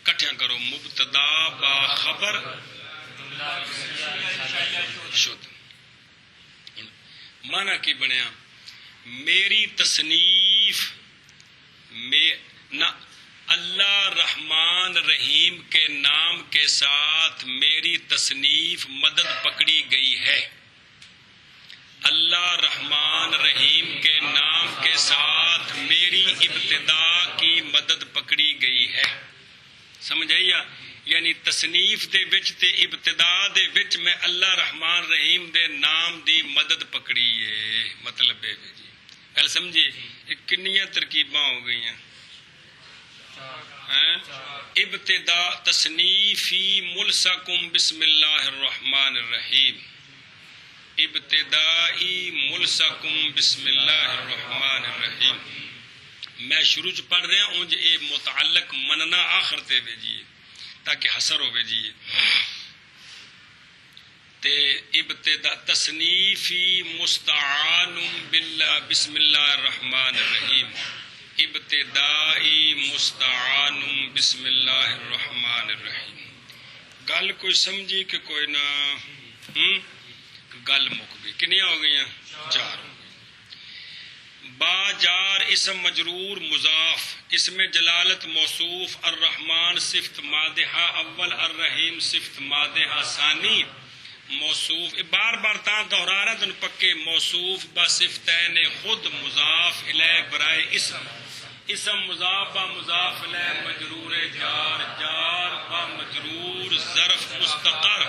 Speaker 1: کٹھیاں کرو مبتدا با خبر شد مانا کی بنیا میری تصنیف میں نہ اللہ رحمان رحیم کے نام کے ساتھ میری تصنیف مدد پکڑی گئی ہے اللہ رحمان رحیم کے نام کے ساتھ میری ابتدا کی مدد پکڑی گئی ہے سمجھ آئی یعنی تصنیف دے وچ تے ابتدا دے وچ میں اللہ رحمان رحیم دے نام دی مدد پکڑی ہے مطلب ہے جی گل سمجھے کنیاں ترکیباں ہو گئی ہیں ابتدا تصنیفی ملصقم بسم اللہ الرحمن الرحیم ابتدائی ملصقم بسم اللہ الرحمن الرحیم میں شروع چ پڑھ رہا ہوں اے متعلق مننا آخر تے بھیجیے تاکہ حسر ہو بھیجیے تے ابتدا تصنیفی مستعان باللہ بسم اللہ الرحمن الرحیم ابتدائی مستعان بسم اللہ الرحمن الرحیم گل کوئی سمجھی کہ کوئی نہ گل مک گئی کنیاں ہو گئی ہیں چار ہو گئی با جار اسم مجرور مضاف، اسم جلالت موصوف، الرحمن صفت مادحہ اول، الرحیم صفت مادحہ ثانی، موصوف بار بار تا دہرا رہا تن پکے موصوف با صفتین خود مضاف الیہ برائے اسم مضاف با مضاف الیہ مجرور جار، جار با مجرور ظرف مستقر،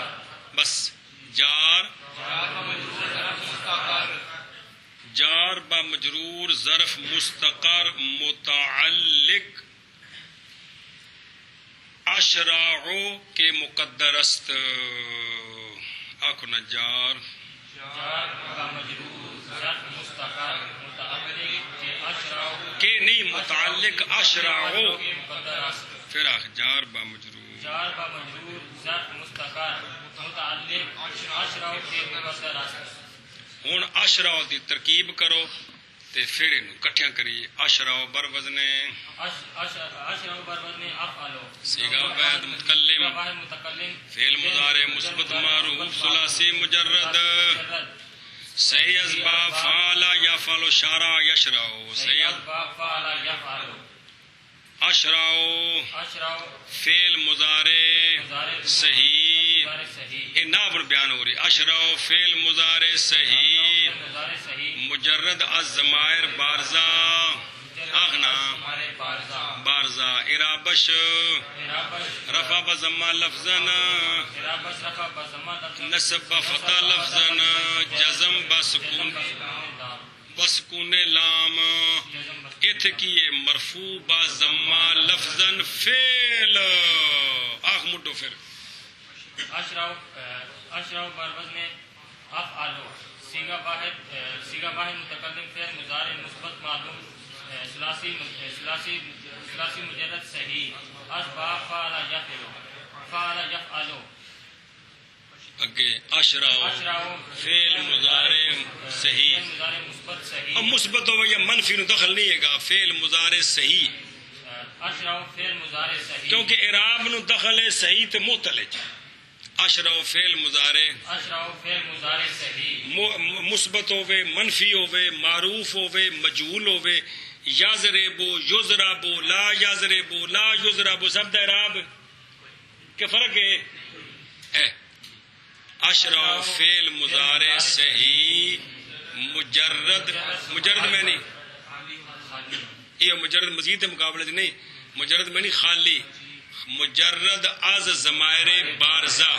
Speaker 1: بس جار با مجرور ظرف مستقر متعلق اشراع کے مقدر است، آنکھو نجار
Speaker 2: با مجرور ظرف مستقر متعلق اشراع
Speaker 1: کے نہیں متعلق اشراع،
Speaker 2: کے مقدر است،
Speaker 1: پھر آخ جار با مجرور،
Speaker 2: جار با مجرور ظرف مستقر متعلق اشراع کے مقدر است۔
Speaker 1: ہوں اشراع دی ترکیب کرو تے پھر انہوں کٹھیاں کریے، اشراع بر وزن
Speaker 2: اشراع بر وزن افعل،
Speaker 1: صیغہ واحد متکلم،
Speaker 2: واحد متکلم،
Speaker 1: فعل مضارع مثبت معروف ثلاثی مجرد، صحیح اسباب فعل یفعل شارع یشرع، صحیح
Speaker 2: اسباب فعل یفعل،
Speaker 1: اشراع فعل مضارع صحیح،
Speaker 2: مضارع صحیح،
Speaker 1: یہ نابن بیان ہو رہی، اشراع فعل مضارع صحیح
Speaker 2: مضارع صحیح،
Speaker 1: مجرد از ضمائر بارزہ، اغنا بارزہ، ارابش رفع بضمہ لفظن،
Speaker 2: رفع بضمہ لفظن،
Speaker 1: نصب بفتح لفظن، جزم بسکون بسکون لام، اتھ کیے مرفوع با ضمہ لفظن فعل، آخ مٹو پھر
Speaker 2: اشراع بر وزن افعل، صیغہ واحد متکلم، فعل مضارع مثبت معلوم، ثلاثی مجرد صحیح، اسباب فعل یفعل،
Speaker 1: اگے اشراع فعل مضارع صحیح،
Speaker 2: مضارع مثبت صحیح،
Speaker 1: اب مثبت ہو یا منفی نو دخل نہیں ہے گا، فعل مضارع صحیح،
Speaker 2: اشراع فعل مضارع صحیح،
Speaker 1: کیونکہ اعراب نو دخل ہے صحیح تے معتلج، اشراع فعل مضارع
Speaker 2: صحیح،
Speaker 1: مثبت ہوے منفی ہوے معروف ہوے مجہول ہوے، یضربو یضربو لا یضربو لا یضربو، سب دا اعراب کے فرق ہے، اشراع فعل مضارع صحیح مجرد میں نہیں، یہ مجرد مزید کے مقابلے نہیں، مجرد میں نہیں خالی، مجرد از ضمائر بارزہ،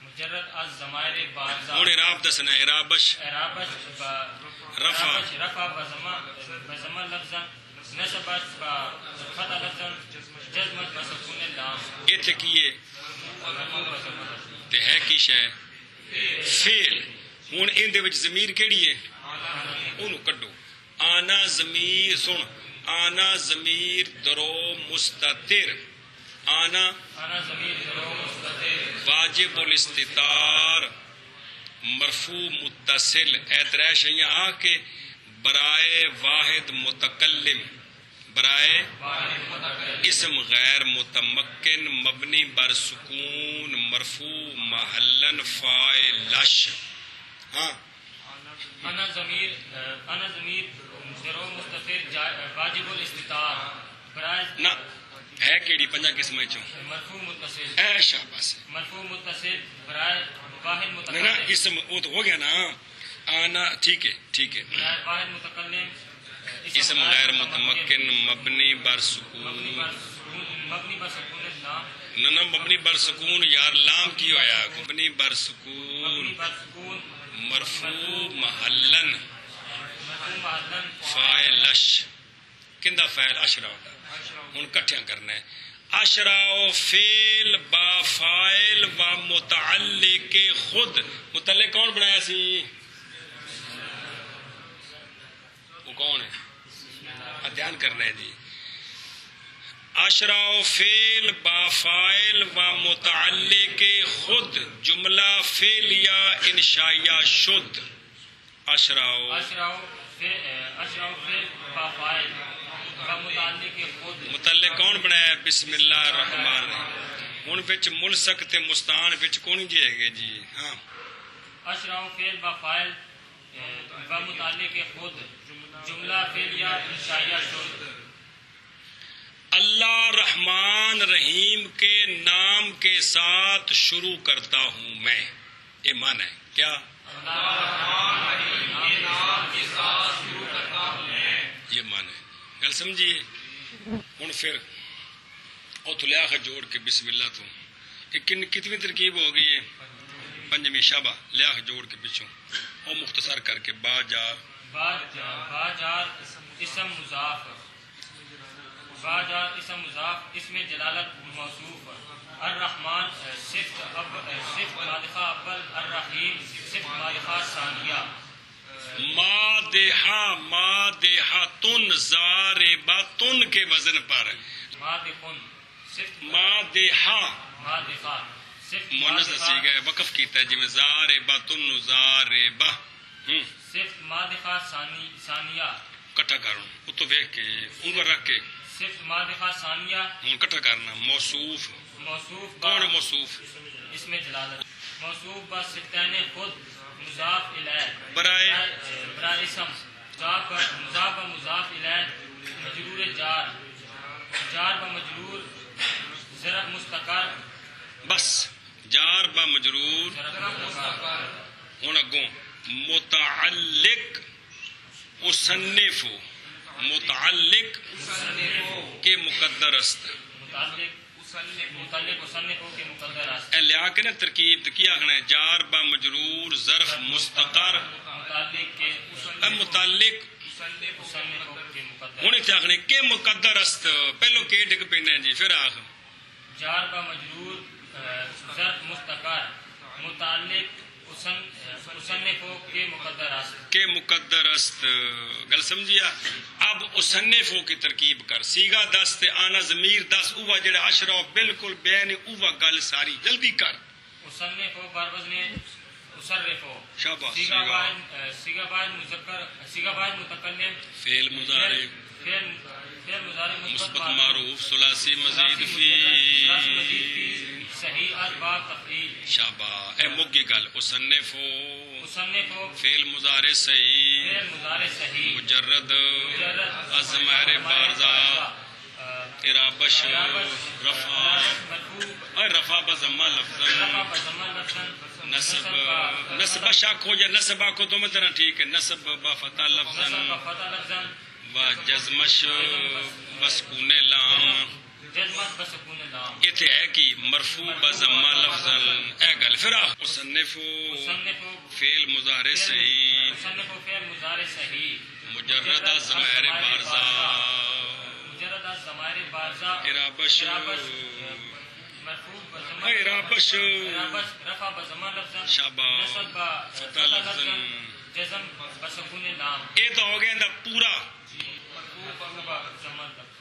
Speaker 2: مجرد از ضمائر بارزہ،
Speaker 1: ہوں اعراب دسنا، اعرابش
Speaker 2: رفع بضمہ لفظا، نصب فتح لفظا، جزمت بسکون اللام،
Speaker 1: اتھے کیے تے ہے کی شے فعل، ہوں ان دے وچ ضمیر کیڑی ہے اونوں کڈو، آنا ضمیر سن، آنا ضمیر درو مستتر، آنا
Speaker 2: ضمیر درو مستتر،
Speaker 1: واجب الاستتار مرفوع متصل، اعتراض شیاں آ کے برائے واحد متکلم، برائے اسم غیر متمکن مبنی بر سکون مرفوع محلن فاعلش، ہاں
Speaker 2: انا ضمیر درو مستتر واجب الاستتار، برائے
Speaker 1: نہ ہے کیڑی پنجا قسم چوں
Speaker 2: مرفوع متصل،
Speaker 1: اے شاباش،
Speaker 2: مرفوع متصل برائے واحد
Speaker 1: نا
Speaker 2: متکلم،
Speaker 1: اسم وہ تو ہو گیا نا، آنا ٹھیک ہے،
Speaker 2: برائے واحد متکلم،
Speaker 1: اسم غیر متمکن مبنی بر سکون،
Speaker 2: مبنی بر سکون اللام،
Speaker 1: نہ مبنی بر سکون یار لام کی ہویا، مبنی بر
Speaker 2: مبنی
Speaker 1: سکون
Speaker 2: بر سکون
Speaker 1: مرفوع محلن
Speaker 2: مرفوع محلن
Speaker 1: فاعلش، کندہ فاعل اشراع دا، ہن کٹھیاں کرنا ہے، اشراع فعل با فاعل و متعلق خود، متعلق کون بنایا سی؟ وہ کون ہے؟ دھیان کرنا ہے جی، اشراع فعل با فاعل و متعلق خود، جملہ فعلیہ انشائیہ شد، اشراع
Speaker 2: فعل با فاعل و متعلق خود،
Speaker 1: متعلق کون بنایا؟ بسم اللہ الرحمن الرحیم، ہن وچ ملصق تے مستعان وچ کون جی ہے گے جی، ہاں
Speaker 2: اشراع فعل با فاعل و متعلق خود، جملہ فعلیہ انشائیہ شد
Speaker 1: اللہ رحمان رحیم کے نام کے ساتھ شروع کرتا ہوں میں. یہ معنی ہے کیا؟ یہ معنی ہے. گل سمجھیے. ہوں پھر اتو لیا جوڑ کے بسم اللہ تو یہ کتنی ترکیب ہو گئی ہے؟ پنجویں. شابہ لیا جوڑ کے پیچھوں اور مختصر کر کے با جار
Speaker 2: اسم مضاف با جار اسم مضاف اسم جلالت موصوف الرحمن صفت مادحہ اول الرحیم صفت مادحہ ثانیہ
Speaker 1: مادحتن زاربتن کے وزن پر
Speaker 2: مادحن صفت
Speaker 1: مادحہ
Speaker 2: صفت
Speaker 1: مونس دسی گئے وقف کیتا ہے جی زاربتن زاربہ
Speaker 2: صفت مادحہ ثانیہ
Speaker 1: کٹھا کروں اتو ویکھ کے انگل رکھ کے
Speaker 2: صفت مادحہ ثانیہ
Speaker 1: ہوں کٹھا کرنا. موصوف کون ہے موصوف؟
Speaker 2: اس میں جلالت موصوف با صفتین خود مضاف الیہ
Speaker 1: برائے
Speaker 2: اسم مضاف با مضاف الیہ مجرور جار با مجرور ظرف مستقر
Speaker 1: بس جار با مجرور. ہوں اگوں متعلق اصنف متعلق کے مقدر است
Speaker 2: متعلق مصنف ہو کے مقدر است
Speaker 1: اے لیا کے نا ترکیب کی آخنا ہے جار با مجرور ظرف مستقر
Speaker 2: متعلق کے
Speaker 1: متعلق
Speaker 2: مصنف ہو کے مقدر
Speaker 1: ہوں اتنے آخنے کے مقدر است پہلو کے ڈگ پینا جی پھر آخ
Speaker 2: جار با مجرور ظرف مستقر متعلق مصنف ہو کے مقدر است
Speaker 1: کے مقدر است. گل سمجھیا. اب اصنف ہو کی ترکیب کر سیگا دس تے آنا ضمیر دس اوہ جڑا اشرا بالکل بین اوہ گل ساری جلدی کر.
Speaker 2: مصنف ہو بر وزن مصرف ہو
Speaker 1: شاباش.
Speaker 2: سیگا واحد مذکر سیگا واحد متکلم
Speaker 1: فعل مضارع
Speaker 2: فعل مضارع
Speaker 1: مثبت معروف ثلاثی مزید فی
Speaker 2: صحیح اربع تفعیل.
Speaker 1: شاباش. اے مگی گل اصنف
Speaker 2: ہو
Speaker 1: فعل مضارع صحیح
Speaker 2: فعل مضارع صحیح
Speaker 1: مجرد ازمیر بارزہ ارابش رفع رفع بضمہ لفظا نصب شک ہو جائے نصب آکھو تو مطلب ٹھیک ہے نصب بفتح لفظا و جزمش بسکون لام اتنے ہے کہ مرفوع بضمہ لفظا اے گل پھر مصنف فعل مضارع صحیح مجرد ضمیر بارزہ ارابش ارابش
Speaker 2: رفع بضمہ لفظا
Speaker 1: شاباش
Speaker 2: نصب
Speaker 1: فتح لفظا
Speaker 2: جزم بسکون لام.
Speaker 1: یہ تو ہو گیا پورا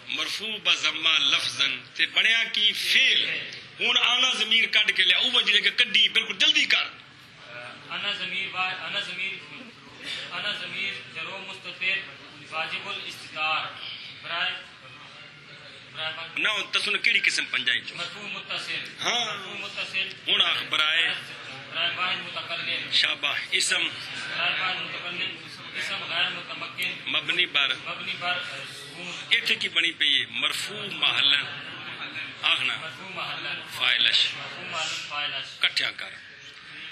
Speaker 1: مرفوع بضمہ لفظا تے بنیا کی فعل. ہوں آنا ضمیر کٹ کے لیا اوہ جڑے کہ کڈی بالکل جلدی کر.
Speaker 2: انا ضمیر جرو مستتر واجب الاستتار برائے
Speaker 1: نہ تسن کیڑی قسم پنجائی چ
Speaker 2: مرفوع متصل
Speaker 1: ہاں
Speaker 2: مرفوع متصل
Speaker 1: ہوں آخ برائے
Speaker 2: واحد متکلم
Speaker 1: شاباش. اسم
Speaker 2: برائے واحد متکلم اسم غیر متمکن
Speaker 1: مبنی بر
Speaker 2: مبنی پر سکون
Speaker 1: اتنے کی بنی پئی ہے مرفوع محلن آخنا
Speaker 2: مرفوع محلن
Speaker 1: فاعلش
Speaker 2: مرفوع محلن فاعلش.
Speaker 1: کٹھیا کر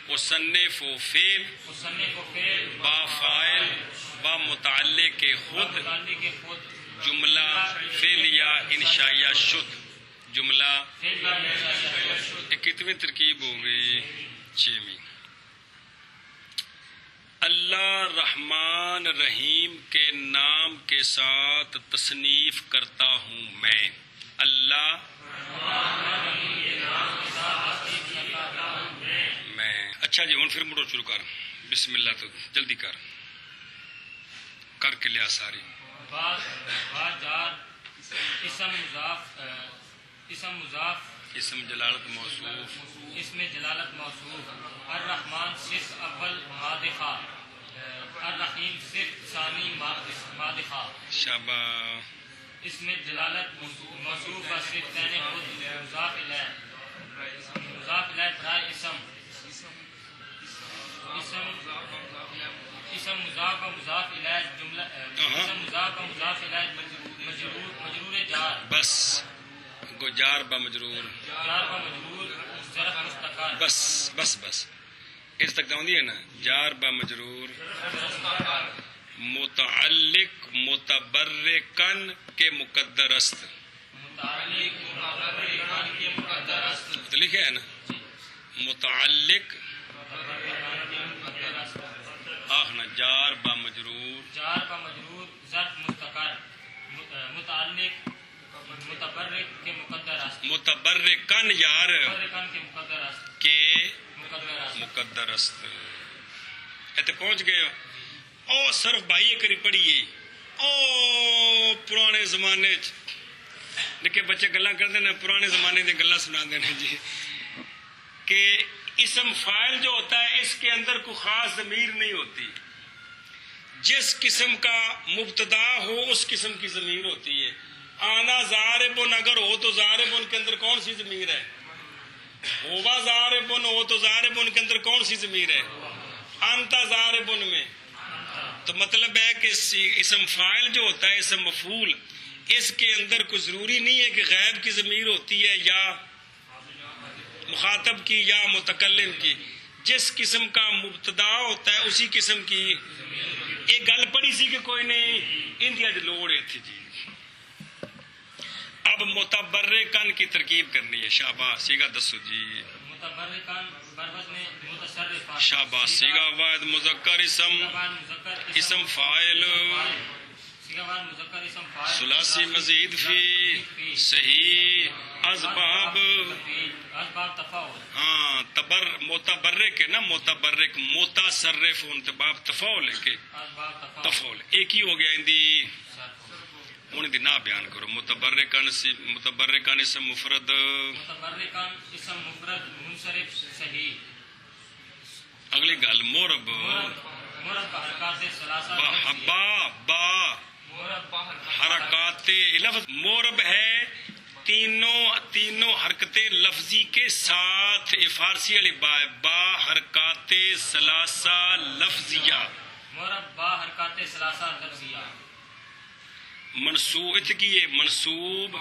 Speaker 1: مصنف و فعل
Speaker 2: مصنف و فعل
Speaker 1: با فاعل با متعلق خود
Speaker 2: متعلق خود
Speaker 1: جملہ فعلیہ انشائیہ شد جملہ
Speaker 2: فعل یا انشائیہ شد.
Speaker 1: کتنی ترکیب ہو گئی؟ 6ویں. اللہ رحمان رحیم کے نام کے ساتھ تصنیف کرتا ہوں میں. اللہ میں. اچھا جی ہوں پھر مڑو شروع کر بسم اللہ تو جلدی کر کے لیا ساری.
Speaker 2: جار اسم مضاف
Speaker 1: اسم جلالت موصوف
Speaker 2: اسم جلالت موصوف الرحمن صفت اول مادحہ الرحیم صفت ثانی مادحہ
Speaker 1: شاباش.
Speaker 2: اسم جلالت موصوف و صفتین خود مضاف الیہ برائے اسم اسم مضاف و مضاف الیہ جملہ اسم مضاف و مضاف الیہ مجرور جار
Speaker 1: بس گو جار با مجرور
Speaker 2: ظرف مستقر
Speaker 1: بس اس تک جاؤں ہے نا. جار با مجرور متعلق متبرکن کے مقدر است تو لکھے ہے نا متعلق آخنا جار با مجرور
Speaker 2: ظرف مستقر متعلق متبرک کے مقدر است
Speaker 1: متبرکن یار
Speaker 2: متبرکن کے مقدر است
Speaker 1: کے
Speaker 2: مقدر است
Speaker 1: مقدر است. اتنے پہنچ گئے او صرف بھائی کری پڑھیے او پرانے زمانے نکے بچے گلاں کرتے ہیں پرانے زمانے دی گلاں سنا دینے جی کہ اسم فاعل جو ہوتا ہے اس کے اندر کوئی خاص ضمیر نہیں ہوتی. جس قسم کا مبتدا ہو اس قسم کی ضمیر ہوتی ہے. آنا ضاربن اگر ہو تو ضاربن کے اندر کون سی ضمیر ہے؟ ہوا ضاربن ہو تو ضاربن کے اندر کون سی ضمیر ہے؟ انت ضاربن میں. تو مطلب ہے کہ اسم فاعل جو ہوتا ہے اسم مفعول اس کے اندر کوئی ضروری نہیں ہے کہ غائب کی ضمیر ہوتی ہے یا مخاطب کی یا متکلم کی. جس قسم کا مبتدا ہوتا ہے اسی قسم کی ایک گل پڑھی سی کہ کوئی نہیں انڈیا لوڑ ہے تھی جی. اب متبرکن کی ترکیب کرنی ہے. شاباش سیگا دسو جی.
Speaker 2: متبرکن بربط میں متصرف
Speaker 1: شاباش سیگا واحد مذکر اسم فاعل ثلاثی مزید فی صحیح اسباب ہاں متبرک ہے نا متبرک متصرف انتباب تفاعل ہے کہ تفاعل ایک ہی ہو گیا اندی ان دی نا بیان کرو. متبرکان اسم مفرد
Speaker 2: منصرف صحیح.
Speaker 1: اگلی گل مورب با حرکات لفظ مورب ہے تینوں حرکتیں لفظی کے ساتھ. فارسی والی با حرکات ثلاثہ لفظیہ
Speaker 2: مورب با حرکات ثلاثہ لفظیہ
Speaker 1: منصوب کی ہے منصوب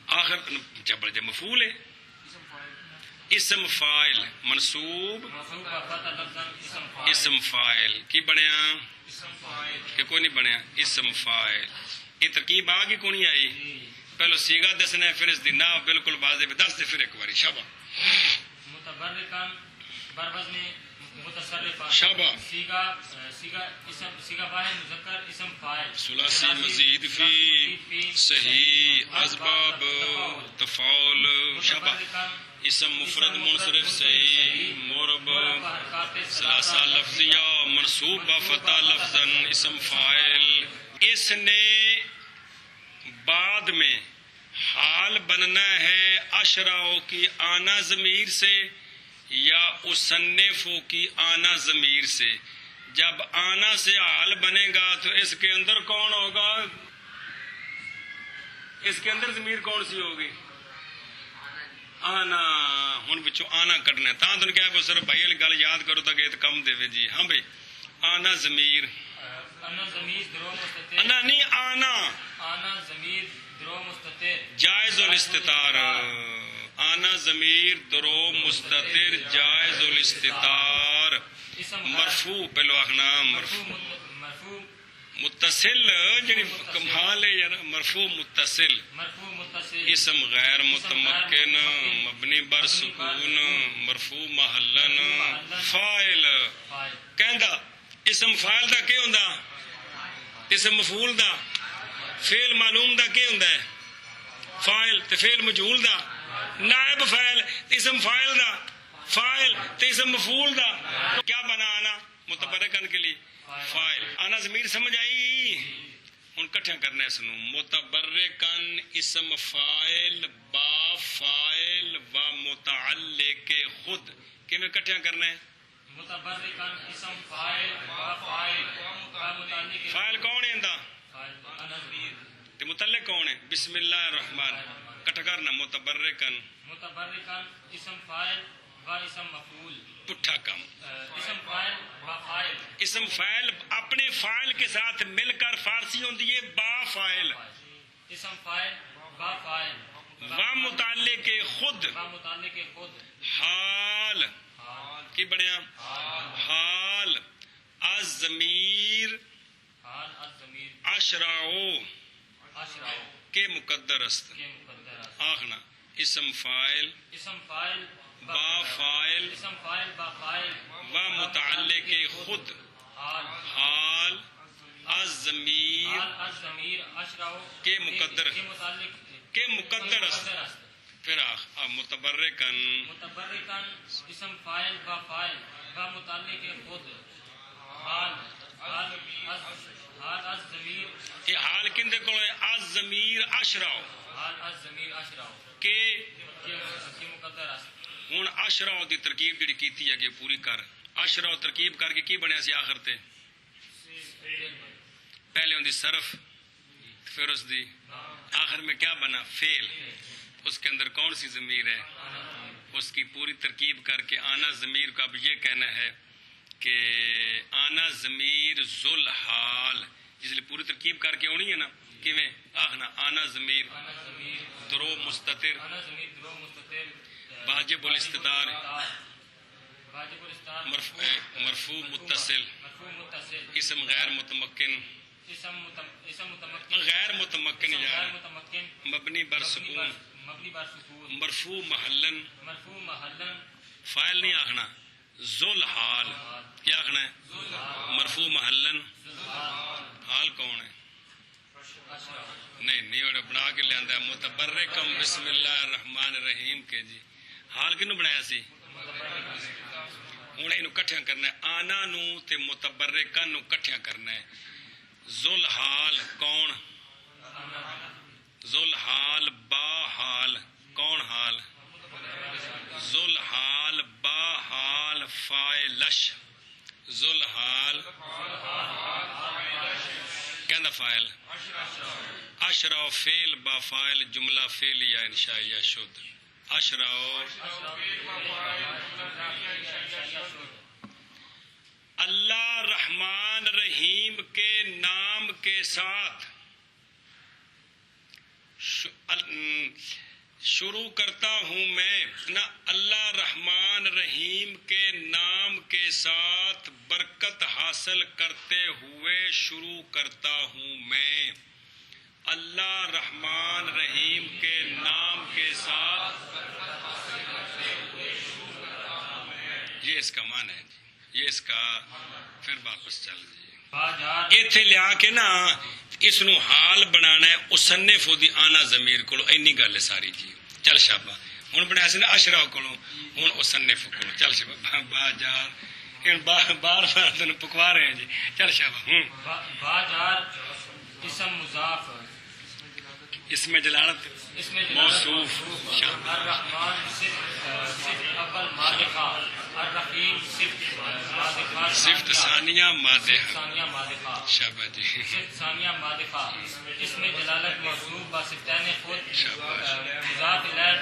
Speaker 1: آخر جب مفعول ہے اسم فاعل منصوب اسم فاعل کی بنیا کہ کوئی نہیں بنیا اسم فاعل. یہ ترکیب آ گئی کونی آئی پہلو سیگا دسنا ہے پھر اس دی نا بالکل واضح دس دے پھر ایک باری. شابا
Speaker 2: متبرکان بربز میں متصرف
Speaker 1: شابا
Speaker 2: سیگا واحد مذکر اسم فاعل
Speaker 1: ثلاثی مزید فی صحیح اسباب تفاعل. شابا اسم مفرد منصرف صحیح مورب ثلاثہ لفظیہ منصوب فتح لفظا اسم فاعل. اس نے بعد میں حال بننا ہے اشراء کی آنا ضمیر سے یا مصنفوں کی آنا ضمیر سے. جب آنا سے حال بنے گا تو اس کے اندر کون ہوگا؟ اس کے اندر ضمیر کون سی ہوگی؟ آنا. ہن بچوں آنا کٹنا ہے تاں تن کیا کو سر بھائی والی گل یاد کرو تاکہ ات کم دے جی. ہاں بھائی آنا ضمیر انا نہیں آنا
Speaker 2: ضمیر درو مستتر
Speaker 1: جائز الاستتار. آنا ضمیر درو مستتر جائز الاستتار. مرفوع پہلو آخنا
Speaker 2: مرفوع
Speaker 1: متصل جڑی کمال ہے یار مرفوع متصل اسم غیر متمکن مبنی بر سکون مرفوع محلن فاعل. کہندا اسم فاعل دا کی ہوندا؟ اسم مفعول دا. فعل معلوم دا کی ہوندا ہے؟ فاعل. تے فعل مجہول دا نائب فاعل. اسم فاعل دا فاعل تے اسم مفعول دا کیا بنا آنا متبرکن کے لیے فاعل. آنا ضمیر سمجھ آئی؟ ہن کٹھا کرنا ہے اس نو. متبرکن اسم فاعل با فاعل و متعلق خود کیویں کٹھا کرنا ہے؟
Speaker 2: متبرکن اسم فاعل با فاعل و متعلق
Speaker 1: فاعل کون ہے اندا تے متعلق کون ہے؟ بسم اللہ الرحمن. کٹھا کرنا متبرکن
Speaker 2: اسم فاعل با اسم مفعول
Speaker 1: پٹھا کم.
Speaker 2: اسم فاعل با فاعل
Speaker 1: اسم فاعل اپنے فاعل کے ساتھ مل کر فارسی ہوتی ہے با فاعل.
Speaker 2: اسم فاعل با فاعل
Speaker 1: و متعلق خود
Speaker 2: با متعلق خود
Speaker 1: حال کی بڑھیا حال از ضمیر
Speaker 2: حال الضمیر
Speaker 1: اشراؤ
Speaker 2: اشراء
Speaker 1: کے مقدر است.
Speaker 2: کے مقدر است.
Speaker 1: آخنا اسم فاعل
Speaker 2: اسم فاعل
Speaker 1: با فاعل
Speaker 2: اسم فاعل با فاعل
Speaker 1: و متعلق خود
Speaker 2: حال
Speaker 1: حال از ضمیر
Speaker 2: حال الضمیر اشراء
Speaker 1: کے مقدر
Speaker 2: کے متعلق
Speaker 1: کے مقدر است. پھر متبرکن
Speaker 2: متبرکن اسم فاعل با فاعل با متعلق خود حال حال از ضمیر
Speaker 1: یہ حال کندے کو از ضمیر اشراؤ
Speaker 2: حال از ضمیر اشراء
Speaker 1: کے
Speaker 2: کے مقدر است.
Speaker 1: ہوں اشراؤ دی ترکیب جڑی کیتی ہے پوری کر. اشراؤ ترکیب کر کے کی بنیا سی آخر تے پہلے ہوندی صرف پھر اس دی آخر میں کیا بنا فعل. اس کے اندر کون سی ضمیر ہے اس کی پوری ترکیب کر کے آنا ضمیر کا اب یہ کہنا ہے کہ آنا ضمیر ذل حال جس لیے پوری ترکیب کر کے ہونی ہے نا کیویں آخنا آنا ضمیر درو مستتر
Speaker 2: انا ضمیر درو مستتر
Speaker 1: واجب الاستدار
Speaker 2: واجب الاستدار
Speaker 1: مرفوع متصل
Speaker 2: مرفوع متصل
Speaker 1: اسم غیر متمکن
Speaker 2: اسم متمکن
Speaker 1: غیر متمکن
Speaker 2: غیر
Speaker 1: یار
Speaker 2: متمکن
Speaker 1: مبنی بر سکون
Speaker 2: مبنی بر سکون
Speaker 1: مرفوع محلن
Speaker 2: مرفوع محلن
Speaker 1: فاعل نہیں آخنا ذل حال کیا آخنا ہے مرفوع محلن حال کون ہے نہیں وہ بنا کے لیا متبرکم بسم اللہ الرحمن الرحیم کے جی حال کنوں بنایا سی ہوں یہ کٹھیا کرنا ہے آنا نو تے متبرکن نو کٹھیا کرنا ہے. ذل حال کون ذل حال با حال کون حال ذل حال با حال فاعلش ذل حال کہندا فاعل اشرا فعل با فاعل جملہ فعلیہ انشائیہ شد اشرا اللہ رحمان رحیم کے نام کے ساتھ شروع کرتا ہوں میں نہ اللہ رحمان رحیم کے نام کے ساتھ برکت حاصل کرتے ہوئے شروع کرتا ہوں میں. اللہ رحمان رحیم کے نام کے ساتھ یہ اس کا معنی ہے یہ اس کا پھر واپس چل جائے ایتھے لیا کے نا اس نو حال بنانا ہے مصنف دی آنا ضمیر کولو اینی گل ساری جی. چل شابا ہن بنایا سی نا اشرا کولو ہن مصنف کولو چل شابا با جار ہن بار بار تن پکوا رہے ہیں جی. چل شابا
Speaker 2: با جار اسم مضاف
Speaker 1: اس میں جلالت موصوف
Speaker 2: الرحمن صفت اول مادحہ الرحیم
Speaker 1: صفت ثانیہ مادحہ
Speaker 2: ثانیہ مادحہ
Speaker 1: شابہ جی
Speaker 2: صفت ثانیہ مادحہ اس میں جلالت موصوف با صفتین خود مضاف الیہ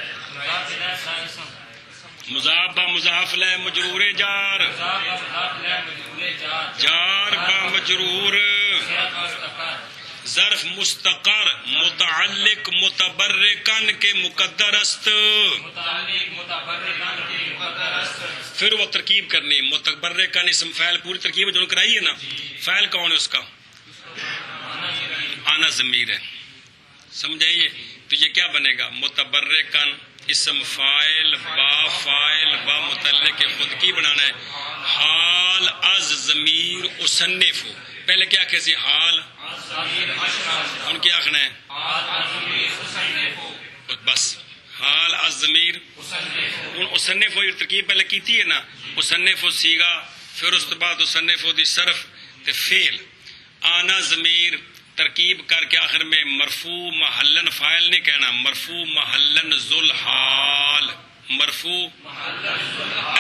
Speaker 2: اسم
Speaker 1: مضاف با مضاف لہ مجرور جار
Speaker 2: مضاف با مضاف الیہ مجرور
Speaker 1: جار با مجرور ظرف مستقر متعلق متبرکن کے مقدر است پھر وہ ترکیب کرنی متبرکن اسم فعل پوری ترکیب جو کرائی ہے نا فعل کون ہے اس کا آنا ضمیر ہے سمجھائیے تو یہ کیا بنے گا متبرکن اسم فاعل با متعلق خود کی بنانا ہے حال از ضمیر مصنف پہلے کیا کہتے حال ان کی آخنا ہے بس حال از ضمیر ان مصنف ہوئی ترکیب پہلے کیتی ہے نا مصنف ہو سیگا پھر اس کے بعد مصنف ہو دی صرف تے فعل آنا ضمیر ترکیب کر کے آخر میں مرفوع محلن فاعل نہیں کہنا مرفوع محلن ذل حال مرفوع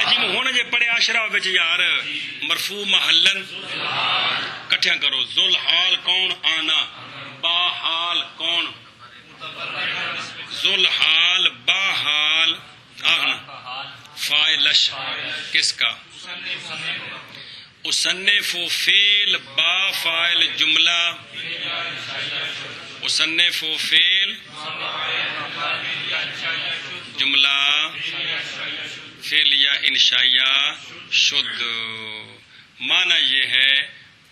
Speaker 1: جی ہوں جی پڑھے آشرا بچ یار مرفوع محلن کٹھیا کرو ذل حال کون آنا با حال کون ذل حال با حال آخنا فاعل فاعلش کس کا؟ اصنف و فعل با فاعل جملہ، اصنف و فعل جملہ فعلیہ انشائیہ شد۔ معنی یہ ہے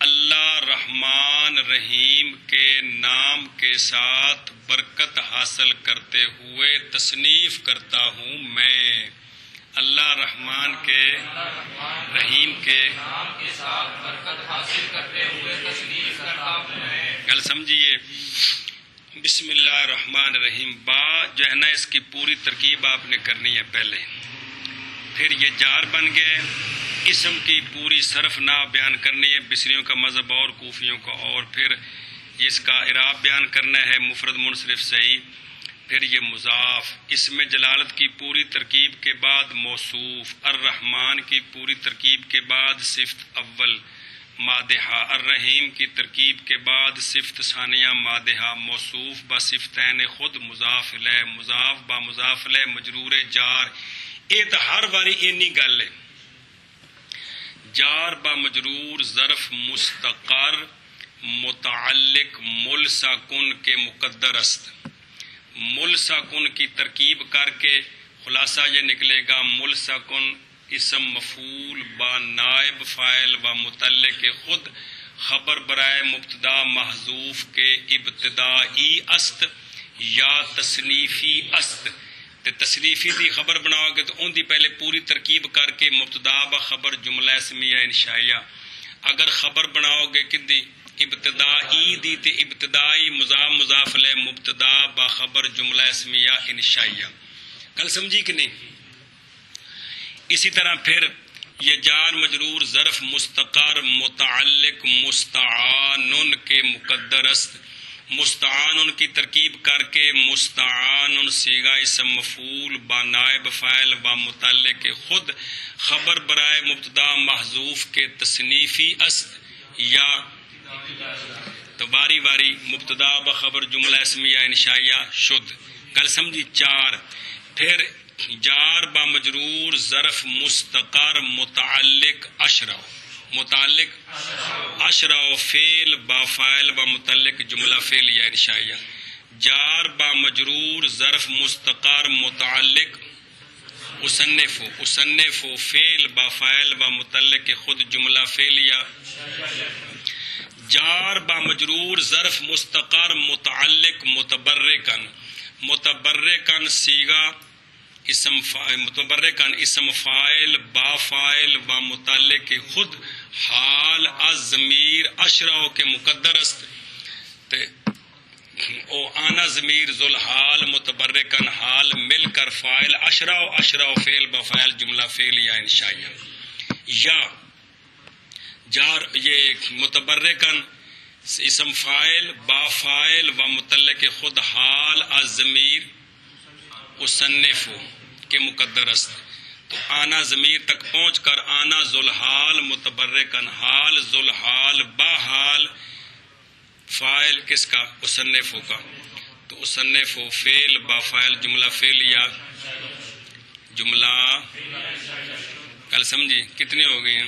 Speaker 1: اللہ رحمان رحیم کے نام کے ساتھ برکت حاصل کرتے ہوئے تصنیف کرتا ہوں میں، اللہ رحمان کے رحیم کے
Speaker 2: نام کے ساتھ برکت حاصل کرتے ہوئے تصنیف کرتا ہوں میں۔
Speaker 1: گل سمجھیے، بسم اللہ الرحمن الرحیم، با جو ہے نا اس کی پوری ترکیب آپ نے کرنی ہے پہلے، پھر یہ جار بن گئے، اسم کی پوری صرف نحو بیان کرنی ہے، بصریوں کا مذہب اور کوفیوں کا، اور پھر اس کا اعراب بیان کرنا ہے مفرد منصرف صحیح، پھر یہ مضاف، اسم جلالت کی پوری ترکیب کے بعد موصوف، الرحمن کی پوری ترکیب کے بعد صفت اول مادحہ، الرحیم کی ترکیب کے بعد صفت ثانیہ مادحہ، موصوف با صفتین خود مضاف الیہ، مضاف با مضاف الیہ مجرور جار۔ یہ تو ہر باری اینی گل ہے، جار با مجرور ظرف مستقر متعلق ملسا کن کے مقدر است، ملسا کن کی ترکیب کر کے خلاصہ یہ نکلے گا ملسا کن اسم مفعول با نائب فاعل و متعلق خود خبر برائے مبتدا محذوف کے ابتدائی است یا تصنیفی است، تے تصنیفی دی خبر بناؤ گے تو ان دی پہلے پوری ترکیب کر کے مبتدا با خبر جملہ اسمیہ انشائیہ، اگر خبر بناؤ گے کدی ابتدائی دی تے ابتدائی مضاف مضاف الیہ مبتدا با خبر جملہ اسمیہ انشائیہ۔ کل سمجھی کہ نہیں؟ اسی طرح پھر یہ جار مجرور ظرف مستقر متعلق مستعان کے مقدر است، مستعان کی ترکیب کر کے مستعان صیغہ اسم مفعول با نائب فاعل با متعلق خود خبر برائے مبتدا محذوف کے تصنیفی است یا تو باری باری مبتدا بخبر جملہ اسمیہ انشائیہ شد۔ کل سمجھی؟ چار، پھر جار با مجرور ظرف مستقر متعلق اشرا، متعلق اشرا فعل با فاعل و متعلق جملہ فعلیہ انشائیہ، جار با مجرور ظرف مستقر متعلق اصنف، اصنف فعل با فاعل و متعلق خود جملہ فعلیہ، جار با مجرور ظرف مستقر متعلق متبرکن، متبرکن صیغہ اسم فاعل، متبرکن اسم فاعل با فاعل و متعلق خود حال از ضمیر اشرا کے مقدر است، او آنا ضمیر ذل حال متبرکن حال مل کر فاعل اشرا و اشرا فعل با فاعل جملہ فعلیہ انشائیہ، یا جار یہ متبرکن اسم فاعل با فاعل و متعلق خود حال از ضمیر اصنف کے مقدر است، تو آنا ضمیر تک پہنچ کر آنا ذوالحال متبرکن حال ذوالحال با حال فاعل کس کا؟ اصنف کا، تو اصنف فعل با فاعل جملہ فعلیہ جملہ، کل سمجھی کتنی ہو گئی ہیں؟